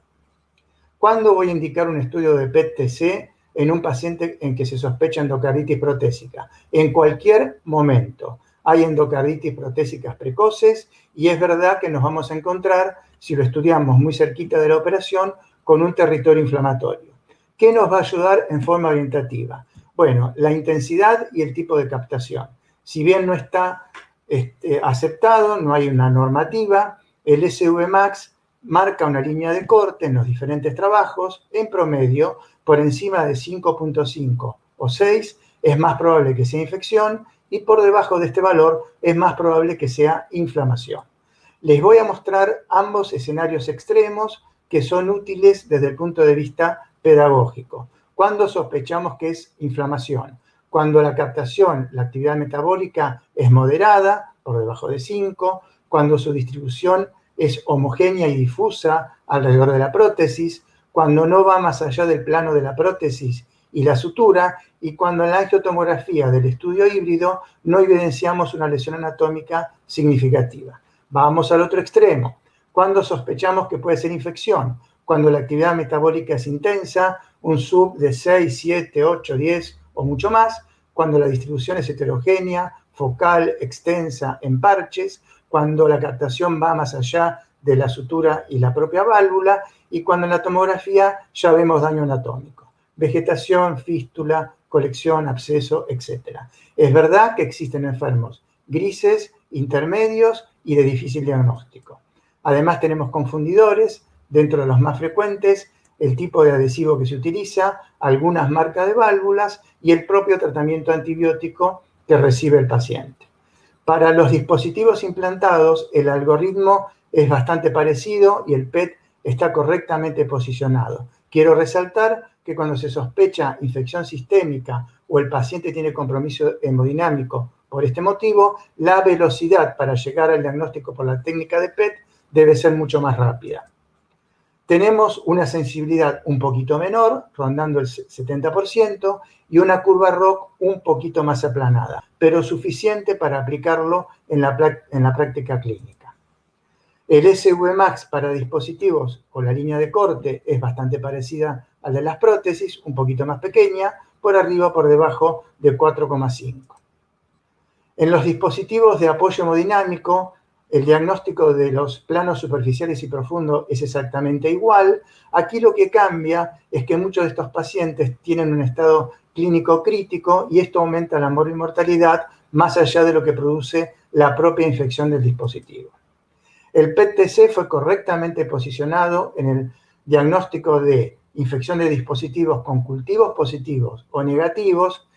¿Cuándo voy a indicar un estudio de PET-TC en un paciente en que se sospecha endocarditis protésica? En cualquier momento. Hay endocarditis protésicas precoces y es verdad que nos vamos a encontrar, si lo estudiamos muy cerquita de la operación, con un territorio inflamatorio. ¿Qué nos va a ayudar en forma orientativa? Bueno, la intensidad y el tipo de captación. Si bien no está aceptado, no hay una normativa, el SVmax marca una línea de corte en los diferentes trabajos, en promedio, por encima de 5.5 o 6, es más probable que sea infección, y por debajo de este valor es más probable que sea inflamación. Les voy a mostrar ambos escenarios extremos que son útiles desde el punto de vista pedagógico. Cuando sospechamos que es inflamación, cuando la captación, la actividad metabólica es moderada, por debajo de 5, cuando su distribución es homogénea y difusa alrededor de la prótesis, cuando no va más allá del plano de la prótesis y la sutura, y cuando en la angiotomografía del estudio híbrido no evidenciamos una lesión anatómica significativa. Vamos al otro extremo. Cuando sospechamos que puede ser infección, cuando la actividad metabólica es intensa, un sub de 6, 7, 8, 10 o mucho más, cuando la distribución es heterogénea, focal, extensa, en parches, cuando la captación va más allá de la sutura y la propia válvula, y cuando en la tomografía ya vemos daño anatómico, vegetación, fístula, colección, absceso, etc. Es verdad que existen enfermos grises, intermedios y de difícil diagnóstico. Además tenemos confundidores, dentro de los más frecuentes, el tipo de adhesivo que se utiliza, algunas marcas de válvulas y el propio tratamiento antibiótico que recibe el paciente. Para los dispositivos implantados, el algoritmo es bastante parecido y el PET está correctamente posicionado. Quiero resaltar que cuando se sospecha infección sistémica o el paciente tiene compromiso hemodinámico por este motivo, la velocidad para llegar al diagnóstico por la técnica de PET debe ser mucho más rápida. Tenemos una sensibilidad un poquito menor, rondando el 70%, y una curva ROC un poquito más aplanada, pero suficiente para aplicarlo en la práctica clínica. El SVmax para dispositivos con la línea de corte es bastante parecida al de las prótesis, un poquito más pequeña, por arriba o por debajo de 4,5. En los dispositivos de apoyo hemodinámico el diagnóstico de los planos superficiales y profundos es exactamente igual. Aquí lo que cambia es que muchos de estos pacientes tienen un estado clínico crítico y esto aumenta la mortalidad más allá de lo que produce la propia infección del dispositivo. El PET-TC fue correctamente posicionado en el diagnóstico de infección de dispositivos con cultivos positivos o negativos,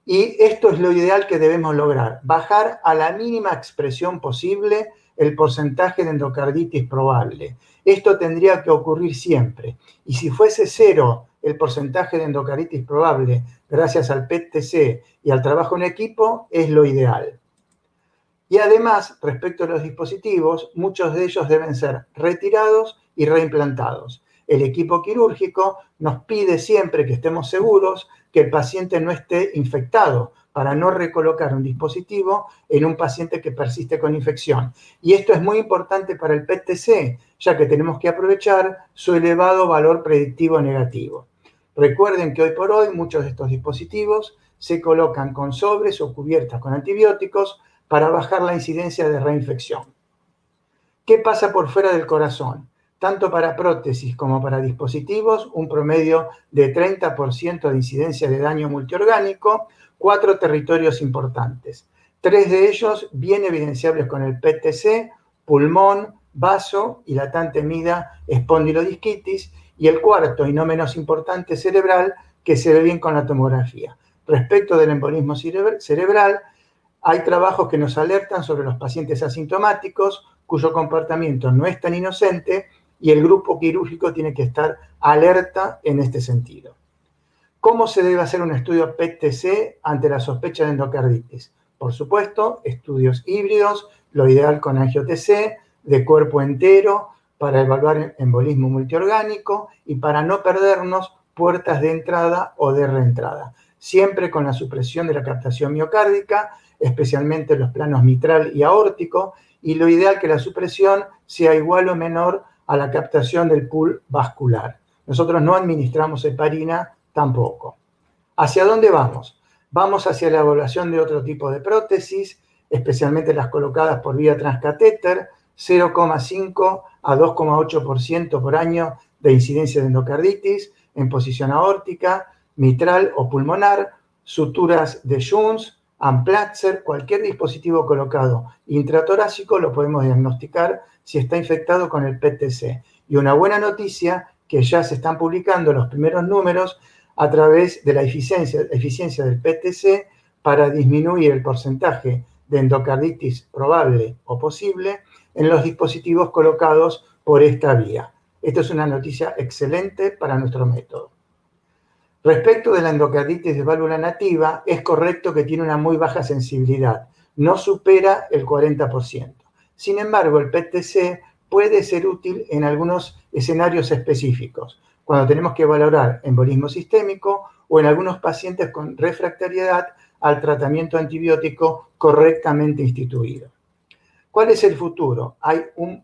y esto es lo ideal que debemos lograr, bajar a la mínima expresión posible el porcentaje de endocarditis probable. Esto tendría que ocurrir siempre, y si fuese cero el porcentaje de endocarditis probable gracias al PET-TC y al trabajo en equipo, es lo ideal. Y además, respecto a los dispositivos, muchos de ellos deben ser retirados y reimplantados. El equipo quirúrgico nos pide siempre que estemos seguros que el paciente no esté infectado para no recolocar un dispositivo en un paciente que persiste con infección. Y esto es muy importante para el PET-TC, ya que tenemos que aprovechar su elevado valor predictivo negativo. Recuerden que hoy por hoy muchos de estos dispositivos se colocan con sobres o cubiertas con antibióticos para bajar la incidencia de reinfección. ¿Qué pasa por fuera del corazón? Tanto para prótesis como para dispositivos, un promedio de 30% de incidencia de daño multiorgánico, 4 territorios importantes. 3 de ellos bien evidenciables con el PET-TC, pulmón, vaso y la tan temida espondilodisquitis, y el cuarto y no menos importante cerebral, que se ve bien con la tomografía. Respecto del embolismo cerebral, hay trabajos que nos alertan sobre los pacientes asintomáticos cuyo comportamiento no es tan inocente y el grupo quirúrgico tiene que estar alerta en este sentido. ¿Cómo se debe hacer un estudio PET-TC ante la sospecha de endocarditis? Por supuesto, estudios híbridos, lo ideal con angio-TC, de cuerpo entero, para evaluar embolismo multiorgánico y para no perdernos puertas de entrada o de reentrada. Siempre con la supresión de la captación miocárdica, especialmente en los planos mitral y aórtico, y lo ideal que la supresión sea igual o menor a la captación del pool vascular. Nosotros no administramos heparina tampoco. ¿Hacia dónde vamos? Vamos hacia la evaluación de otro tipo de prótesis, especialmente las colocadas por vía transcatéter, 0,5 a 2,8% por año de incidencia de endocarditis en posición aórtica, mitral o pulmonar, suturas de Jones, Amplatzer, cualquier dispositivo colocado intratorácico lo podemos diagnosticar si está infectado con el PET-TC. Y una buena noticia, que ya se están publicando los primeros números a través de la eficiencia del PET-TC para disminuir el porcentaje de endocarditis probable o posible en los dispositivos colocados por esta vía. Esto es una noticia excelente para nuestro método. Respecto de la endocarditis de válvula nativa, es correcto que tiene una muy baja sensibilidad, no supera el 40%. Sin embargo, el PET-TC puede ser útil en algunos escenarios específicos, cuando tenemos que valorar embolismo sistémico o en algunos pacientes con refractariedad al tratamiento antibiótico correctamente instituido. ¿Cuál es el futuro? Hay un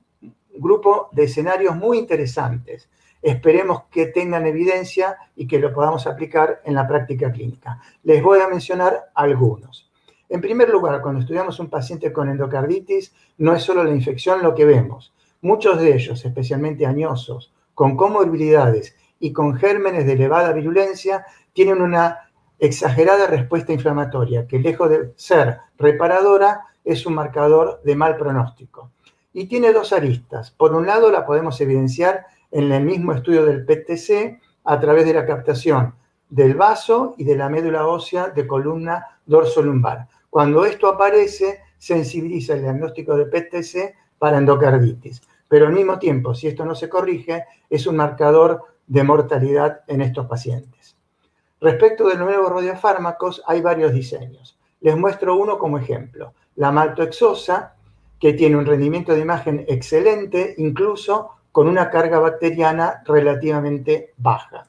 grupo de escenarios muy interesantes. Esperemos que tengan evidencia y que lo podamos aplicar en la práctica clínica. Les voy a mencionar algunos. En primer lugar, cuando estudiamos un paciente con endocarditis, no es solo la infección lo que vemos. Muchos de ellos, especialmente añosos, con comorbilidades y con gérmenes de elevada virulencia, tienen una exagerada respuesta inflamatoria que, lejos de ser reparadora, es un marcador de mal pronóstico. Y tiene dos aristas. Por un lado, la podemos evidenciar en el mismo estudio del PET-TC a través de la captación del vaso y de la médula ósea de columna dorsolumbar. Cuando esto aparece, sensibiliza el diagnóstico de PET-TC para endocarditis. Pero al mismo tiempo, si esto no se corrige, es un marcador de mortalidad en estos pacientes. Respecto de los nuevos radiofármacos, hay varios diseños. Les muestro uno como ejemplo. La maltoexosa, que tiene un rendimiento de imagen excelente, incluso con una carga bacteriana relativamente baja.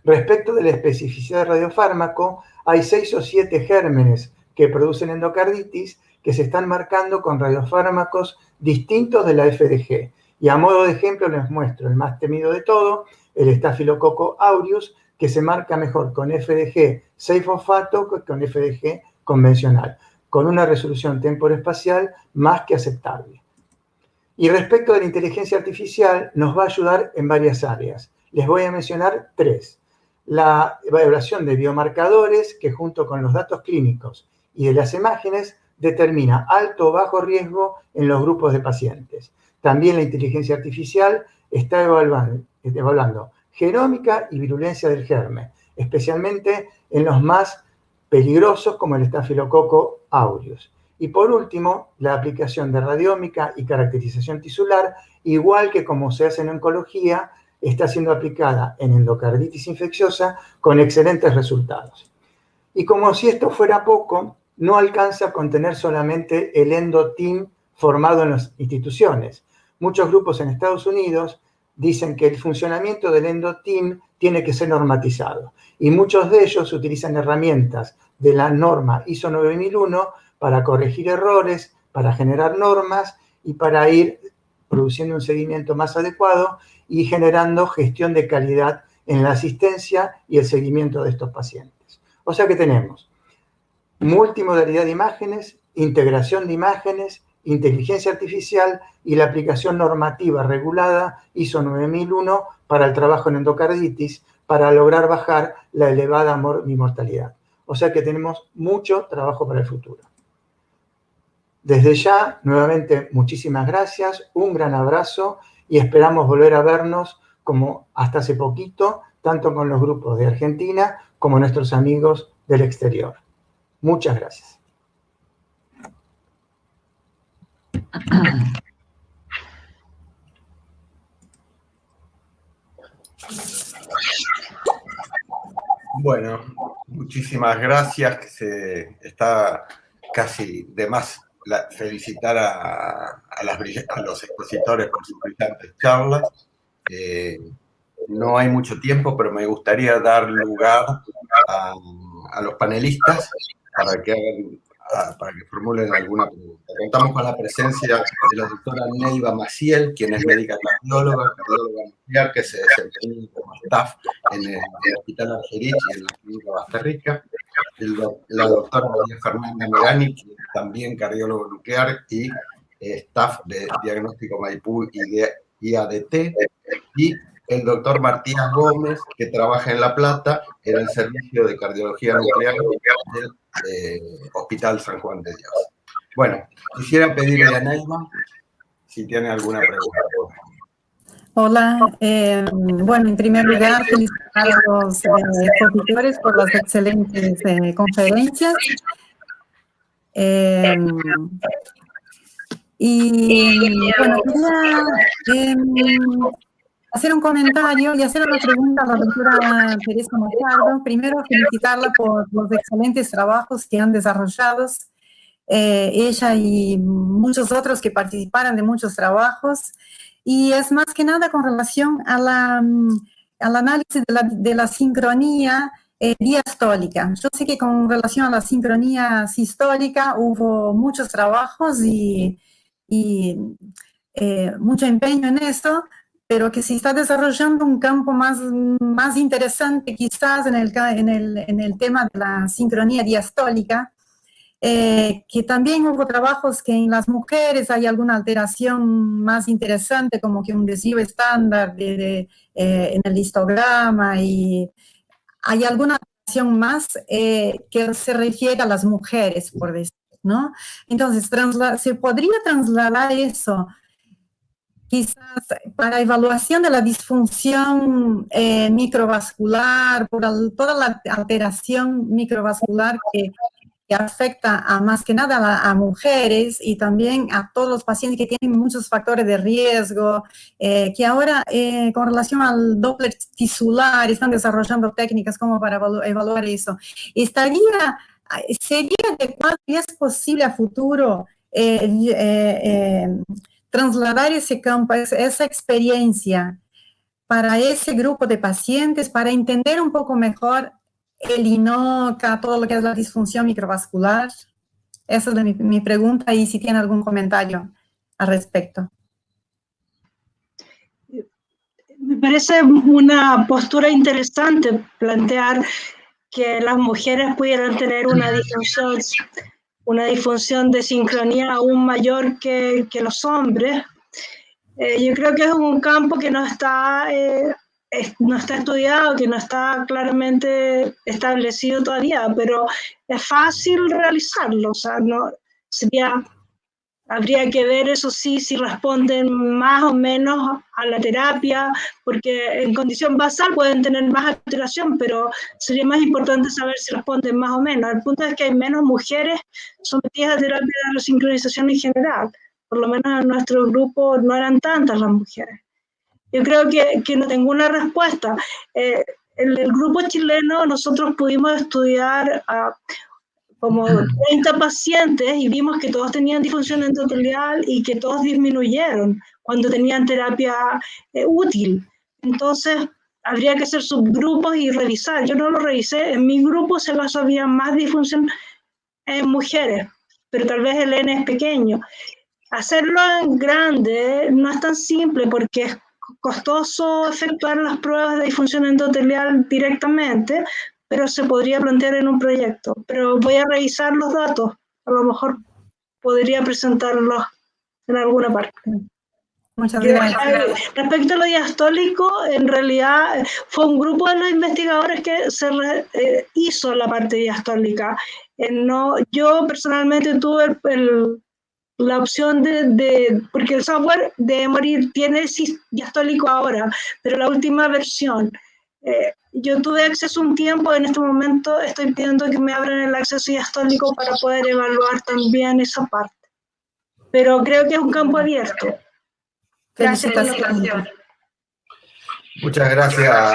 Respecto de la especificidad del radiofármaco, hay 6 o 7 gérmenes que producen endocarditis que se están marcando con radiofármacos distintos de la FDG. Y a modo de ejemplo les muestro el más temido de todo, el Staphylococcus aureus, que se marca mejor con FDG 6-fosfato que con FDG convencional. con una resolución temporoespacial más que aceptable. Y respecto de la inteligencia artificial, nos va a ayudar en varias áreas. Les voy a mencionar 3. La evaluación de biomarcadores, que junto con los datos clínicos y de las imágenes, determina alto o bajo riesgo en los grupos de pacientes. También la inteligencia artificial está evaluando genómica y virulencia del germen, especialmente en los más peligrosos como el Staphylococcus aureus. Y por último, la aplicación de radiómica y caracterización tisular, igual que como se hace en oncología, está siendo aplicada en endocarditis infecciosa con excelentes resultados. Y como si esto fuera poco, no alcanza con tener solamente el EndoTeam formado en las instituciones. Muchos grupos en Estados Unidos dicen que el funcionamiento del EndoTeam tiene que ser normatizado. Y muchos de ellos utilizan herramientas de la norma ISO 9001 para corregir errores, para generar normas y para ir produciendo un seguimiento más adecuado y generando gestión de calidad en la asistencia y el seguimiento de estos pacientes. O sea que tenemos multimodalidad de imágenes, integración de imágenes, inteligencia artificial y la aplicación normativa regulada ISO 9001 para el trabajo en endocarditis para lograr bajar la elevada mortalidad. O sea que tenemos mucho trabajo para el futuro. Desde ya, nuevamente, muchísimas gracias, un gran abrazo y esperamos volver a vernos como hasta hace poquito, tanto con los grupos de Argentina como nuestros amigos del exterior. Muchas gracias. Bueno, muchísimas gracias. Está casi de más felicitar a los expositores por sus brillantes charlas. No hay mucho tiempo, pero me gustaría dar lugar a los panelistas para que formulen alguna pregunta. Contamos con la presencia de la doctora Neiva Maciel, quien es médica cardióloga nuclear, que se desempeña como staff en el Hospital Argerich y en la Clínica Basterrica. La doctora María Fernanda Megani, que es también cardiólogo nuclear y staff de Diagnóstico Maipú y de IADT. Y el doctor Matías Gómez, que trabaja en La Plata en el Servicio de Cardiología Nuclear del Hospital San Juan de Dios. Bueno, quisiera pedirle a Neiva si tiene alguna pregunta. Hola, bueno, en primer lugar, felicitar a los expositores por las excelentes conferencias. Y bueno, quería hacer un comentario y hacer una pregunta a la doctora Teresa Mochardo. Primero, felicitarla por los excelentes trabajos que han desarrollado ella y muchos otros que participaron de muchos trabajos. Y es más que nada con relación al análisis de la sincronía diastólica. Yo sé que con relación a la sincronía sistólica hubo muchos trabajos y mucho empeño en eso, pero que se está desarrollando un campo más interesante quizás en el tema de la sincronía diastólica, que también hubo trabajos que en las mujeres hay alguna alteración más interesante, como que un desvío estándar en el histograma, y hay alguna alteración más que se refiere a las mujeres, por decir, ¿no? Entonces, se podría trasladar eso quizás para evaluación de la disfunción microvascular, por toda la alteración microvascular que afecta más que nada a mujeres y también a todos los pacientes que tienen muchos factores de riesgo, que ahora con relación al Doppler tisular están desarrollando técnicas como para evaluar eso. ¿Sería adecuado y es posible a futuro trasladar ese campo, esa experiencia para ese grupo de pacientes, para entender un poco mejor el INOCA, todo lo que es la disfunción microvascular? Esa es mi pregunta, y si tiene algún comentario al respecto. Me parece una postura interesante plantear que las mujeres pudieran tener una disfunción una disfunción de sincronía aún mayor que los hombres. Yo creo que es un campo que no está estudiado, que no está claramente establecido todavía, pero es fácil realizarlo. O sea, habría que ver, eso sí, si responden más o menos a la terapia, porque en condición basal pueden tener más alteración, pero sería más importante saber si responden más o menos. El punto es que hay menos mujeres sometidas a terapia de resincronización en general. Por lo menos en nuestro grupo no eran tantas las mujeres. Yo creo que no tengo una respuesta. En el grupo chileno nosotros pudimos estudiar como 30 pacientes y vimos que todos tenían disfunción endotelial y que todos disminuyeron cuando tenían terapia útil. Entonces, habría que hacer subgrupos y revisar. Yo no lo revisé. En mi grupo se las había más disfunción en mujeres, pero tal vez el N es pequeño. Hacerlo en grande no es tan simple porque es costoso efectuar las pruebas de disfunción endotelial directamente, pero se podría plantear en un proyecto. Pero voy a revisar los datos, a lo mejor podría presentarlos en alguna parte. Muchas gracias. Respecto a lo diastólico, en realidad fue un grupo de los investigadores que hizo la parte diastólica. Yo personalmente tuve la opción porque el software de Emory tiene diastólico ahora, pero la última versión. Yo tuve acceso un tiempo, en este momento estoy pidiendo que me abran el acceso diastólico para poder evaluar también esa parte. Pero creo que es un campo abierto. Gracias por la pregunta. Muchas gracias,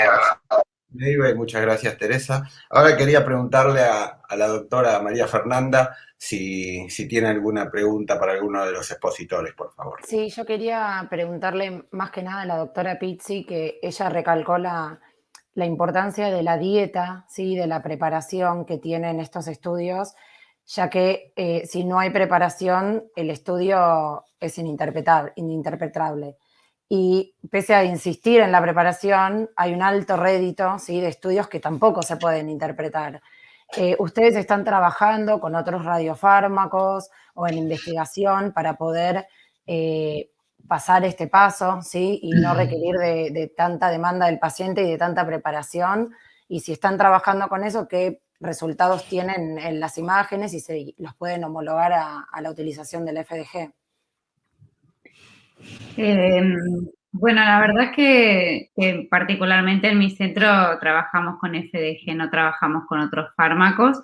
Neiva, y muchas gracias, Teresa. Ahora quería preguntarle a la doctora María Fernanda si tiene alguna pregunta para alguno de los expositores, por favor. Sí, yo quería preguntarle más que nada a la doctora Pizzi, que ella recalcó la importancia de la dieta, ¿sí? De la preparación que tienen estos estudios, ya que si no hay preparación, el estudio es ininterpretable. Y pese a insistir en la preparación, hay un alto rédito, ¿sí? De estudios que tampoco se pueden interpretar. ¿Ustedes están trabajando con otros radiofármacos o en investigación para poder pasar este paso, ¿sí? Y no requerir de tanta demanda del paciente y de tanta preparación? Y si están trabajando con eso, ¿qué resultados tienen en las imágenes y se los pueden homologar a la utilización del FDG? Bueno, la verdad es que particularmente en mi centro trabajamos con FDG, no trabajamos con otros fármacos,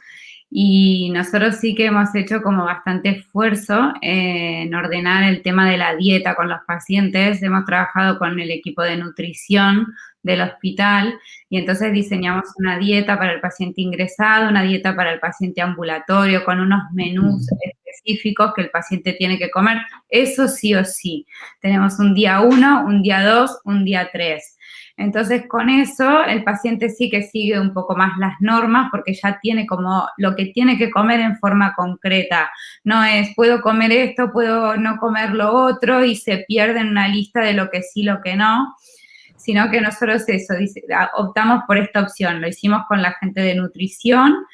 y nosotros sí que hemos hecho como bastante esfuerzo en ordenar el tema de la dieta con los pacientes. Hemos trabajado con el equipo de nutrición del hospital y entonces diseñamos una dieta para el paciente ingresado, una dieta para el paciente ambulatorio, con unos menús específicos que el paciente tiene que comer. Eso sí o sí. Tenemos un día 1, un día 2, un día 3. Entonces, con eso, el paciente sí que sigue un poco más las normas porque ya tiene como lo que tiene que comer en forma concreta. No es, puedo comer esto, puedo no comer lo otro, y se pierde en una lista de lo que sí, lo que no, sino que nosotros optamos por esta opción. Lo hicimos con la gente de nutrición,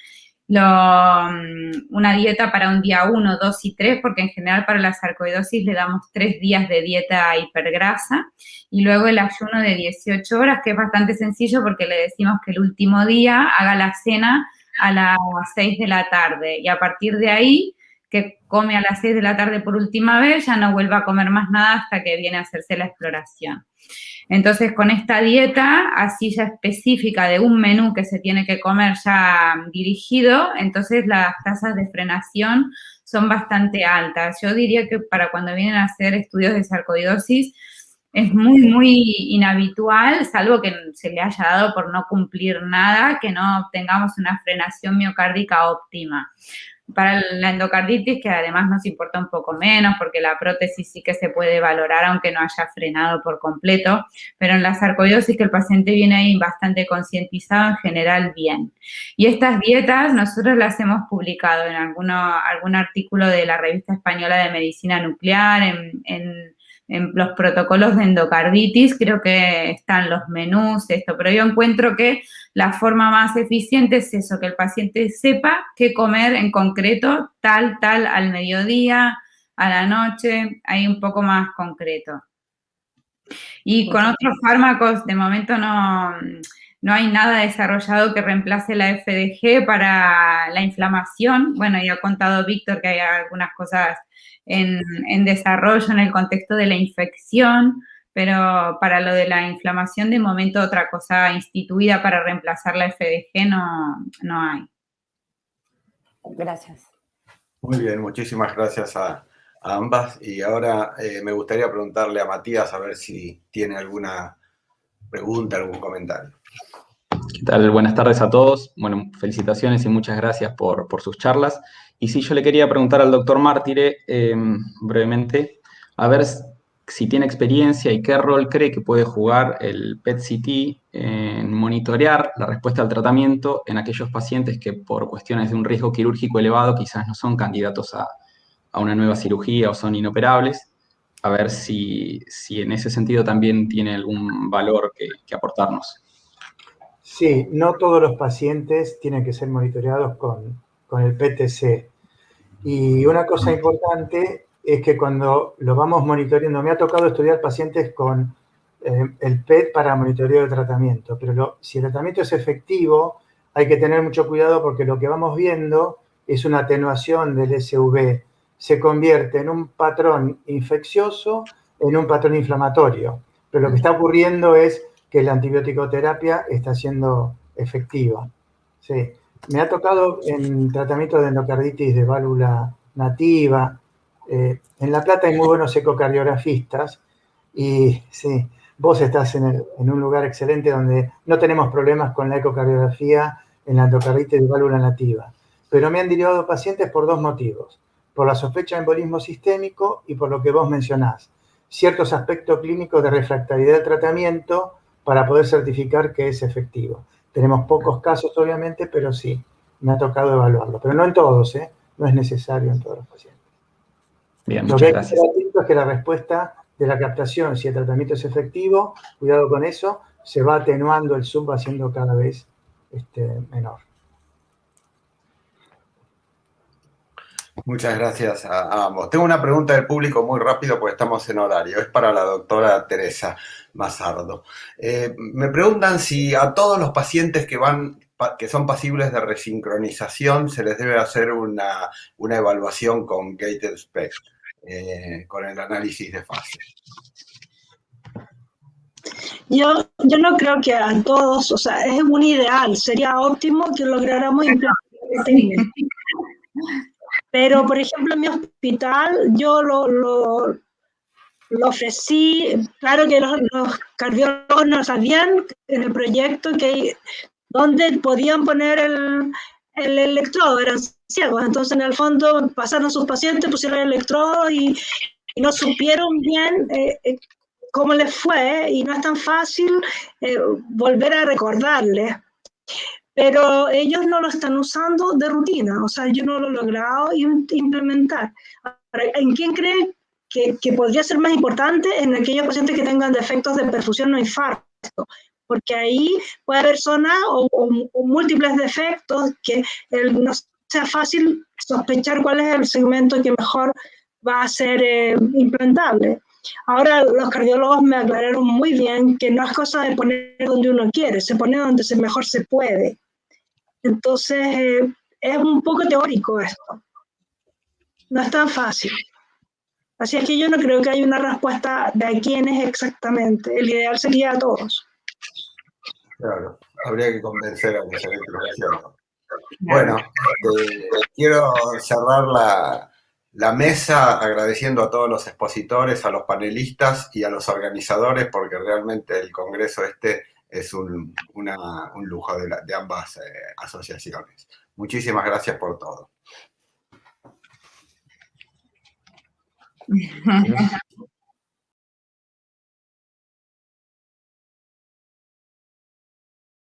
una dieta para un día 1, 2 y 3, porque en general para la sarcoidosis le damos 3 días de dieta hipergrasa, y luego el ayuno de 18 horas, que es bastante sencillo porque le decimos que el último día haga la cena a las 6 de la tarde, y a partir de ahí, que come a las 6 de la tarde por última vez, ya no vuelva a comer más nada hasta que viene a hacerse la exploración. Entonces, con esta dieta, así ya específica de un menú que se tiene que comer ya dirigido, entonces las tasas de frenación son bastante altas. Yo diría que para cuando vienen a hacer estudios de sarcoidosis es muy, muy inhabitual, salvo que se le haya dado por no cumplir nada, que no obtengamos una frenación miocárdica óptima. Para la endocarditis, que además nos importa un poco menos, porque la prótesis sí que se puede valorar aunque no haya frenado por completo, pero en la sarcoidosis, que el paciente viene ahí bastante concientizado, en general bien. Y estas dietas nosotros las hemos publicado en algún artículo de la Revista Española de Medicina Nuclear, en en los protocolos de endocarditis, creo que están los menús, pero yo encuentro que la forma más eficiente es eso, que el paciente sepa qué comer en concreto, tal, al mediodía, a la noche, ahí un poco más concreto. Y con otros fármacos, de momento no hay nada desarrollado que reemplace la FDG para la inflamación. Bueno, ya ha contado Víctor que hay algunas cosas en desarrollo en el contexto de la infección, pero para lo de la inflamación, de momento otra cosa instituida para reemplazar la FDG no hay. Gracias. Muy bien, muchísimas gracias a ambas. Y ahora me gustaría preguntarle a Matías a ver si tiene alguna pregunta, algún comentario. ¿Qué tal? Buenas tardes a todos. Bueno, felicitaciones y muchas gracias por sus charlas. Y sí, yo le quería preguntar al doctor Mártire brevemente, a ver si tiene experiencia y qué rol cree que puede jugar el PET-CT en monitorear la respuesta al tratamiento en aquellos pacientes que por cuestiones de un riesgo quirúrgico elevado quizás no son candidatos a una nueva cirugía o son inoperables. A ver si en ese sentido también tiene algún valor que aportarnos. Sí, no todos los pacientes tienen que ser monitoreados con el PTC. Y una cosa importante es que cuando lo vamos monitoreando, me ha tocado estudiar pacientes con el PET para monitoreo de tratamiento, pero si el tratamiento es efectivo, hay que tener mucho cuidado porque lo que vamos viendo es una atenuación del SV. Se convierte en un patrón infeccioso, en un patrón inflamatorio. Pero lo que está ocurriendo es que la antibiótico-terapia está siendo efectiva. Sí. Me ha tocado en tratamiento de endocarditis de válvula nativa. En La Plata hay muy buenos ecocardiografistas y sí, vos estás en un lugar excelente donde no tenemos problemas con la ecocardiografía en la endocarditis de válvula nativa. Pero me han derivado pacientes por dos motivos. Por la sospecha de embolismo sistémico y por lo que vos mencionás. Ciertos aspectos clínicos de refractariedad del tratamiento para poder certificar que es efectivo. Tenemos pocos casos, obviamente, pero sí, me ha tocado evaluarlo. Pero no en todos, ¿eh? No es necesario en todos los pacientes. Bien, lo que hay gracias. que estar atento es que la respuesta de la captación, si el tratamiento es efectivo, cuidado con eso, se va atenuando, el sub va siendo cada vez menor. Muchas gracias a ambos. Tengo una pregunta del público muy rápido porque estamos en horario. Es para la doctora Teresa Mazzardo. Me preguntan si a todos los pacientes que son pasibles de resincronización se les debe hacer una evaluación con gated SPECT, con el análisis de fase. Yo no creo que a todos, o sea, es un ideal, sería óptimo que lográramos implementar técnica. Pero, por ejemplo, en mi hospital yo lo ofrecí, claro que los cardiólogos no sabían en el proyecto dónde podían poner el electrodo, eran ciegos, entonces en el fondo pasaron sus pacientes, pusieron el electrodo y no supieron bien cómo les fue y no es tan fácil volver a recordarles. Pero ellos no lo están usando de rutina, o sea, yo no lo he logrado implementar. ¿En quién creen que podría ser más importante? En aquellos pacientes que tengan defectos de perfusión o infarto, porque ahí puede haber zonas o múltiples defectos que no sea fácil sospechar cuál es el segmento que mejor va a ser implantable. Ahora los cardiólogos me aclararon muy bien que no es cosa de poner donde uno quiere, se pone donde mejor se puede. Entonces, es un poco teórico esto. No es tan fácil. Así es que yo no creo que haya una respuesta de a quiénes exactamente. El ideal sería a todos. Claro, habría que convencer a los electrocardiólogos. Bueno, quiero cerrar la mesa agradeciendo a todos los expositores, a los panelistas y a los organizadores, porque realmente el congreso es un lujo de ambas asociaciones. Muchísimas gracias por todo.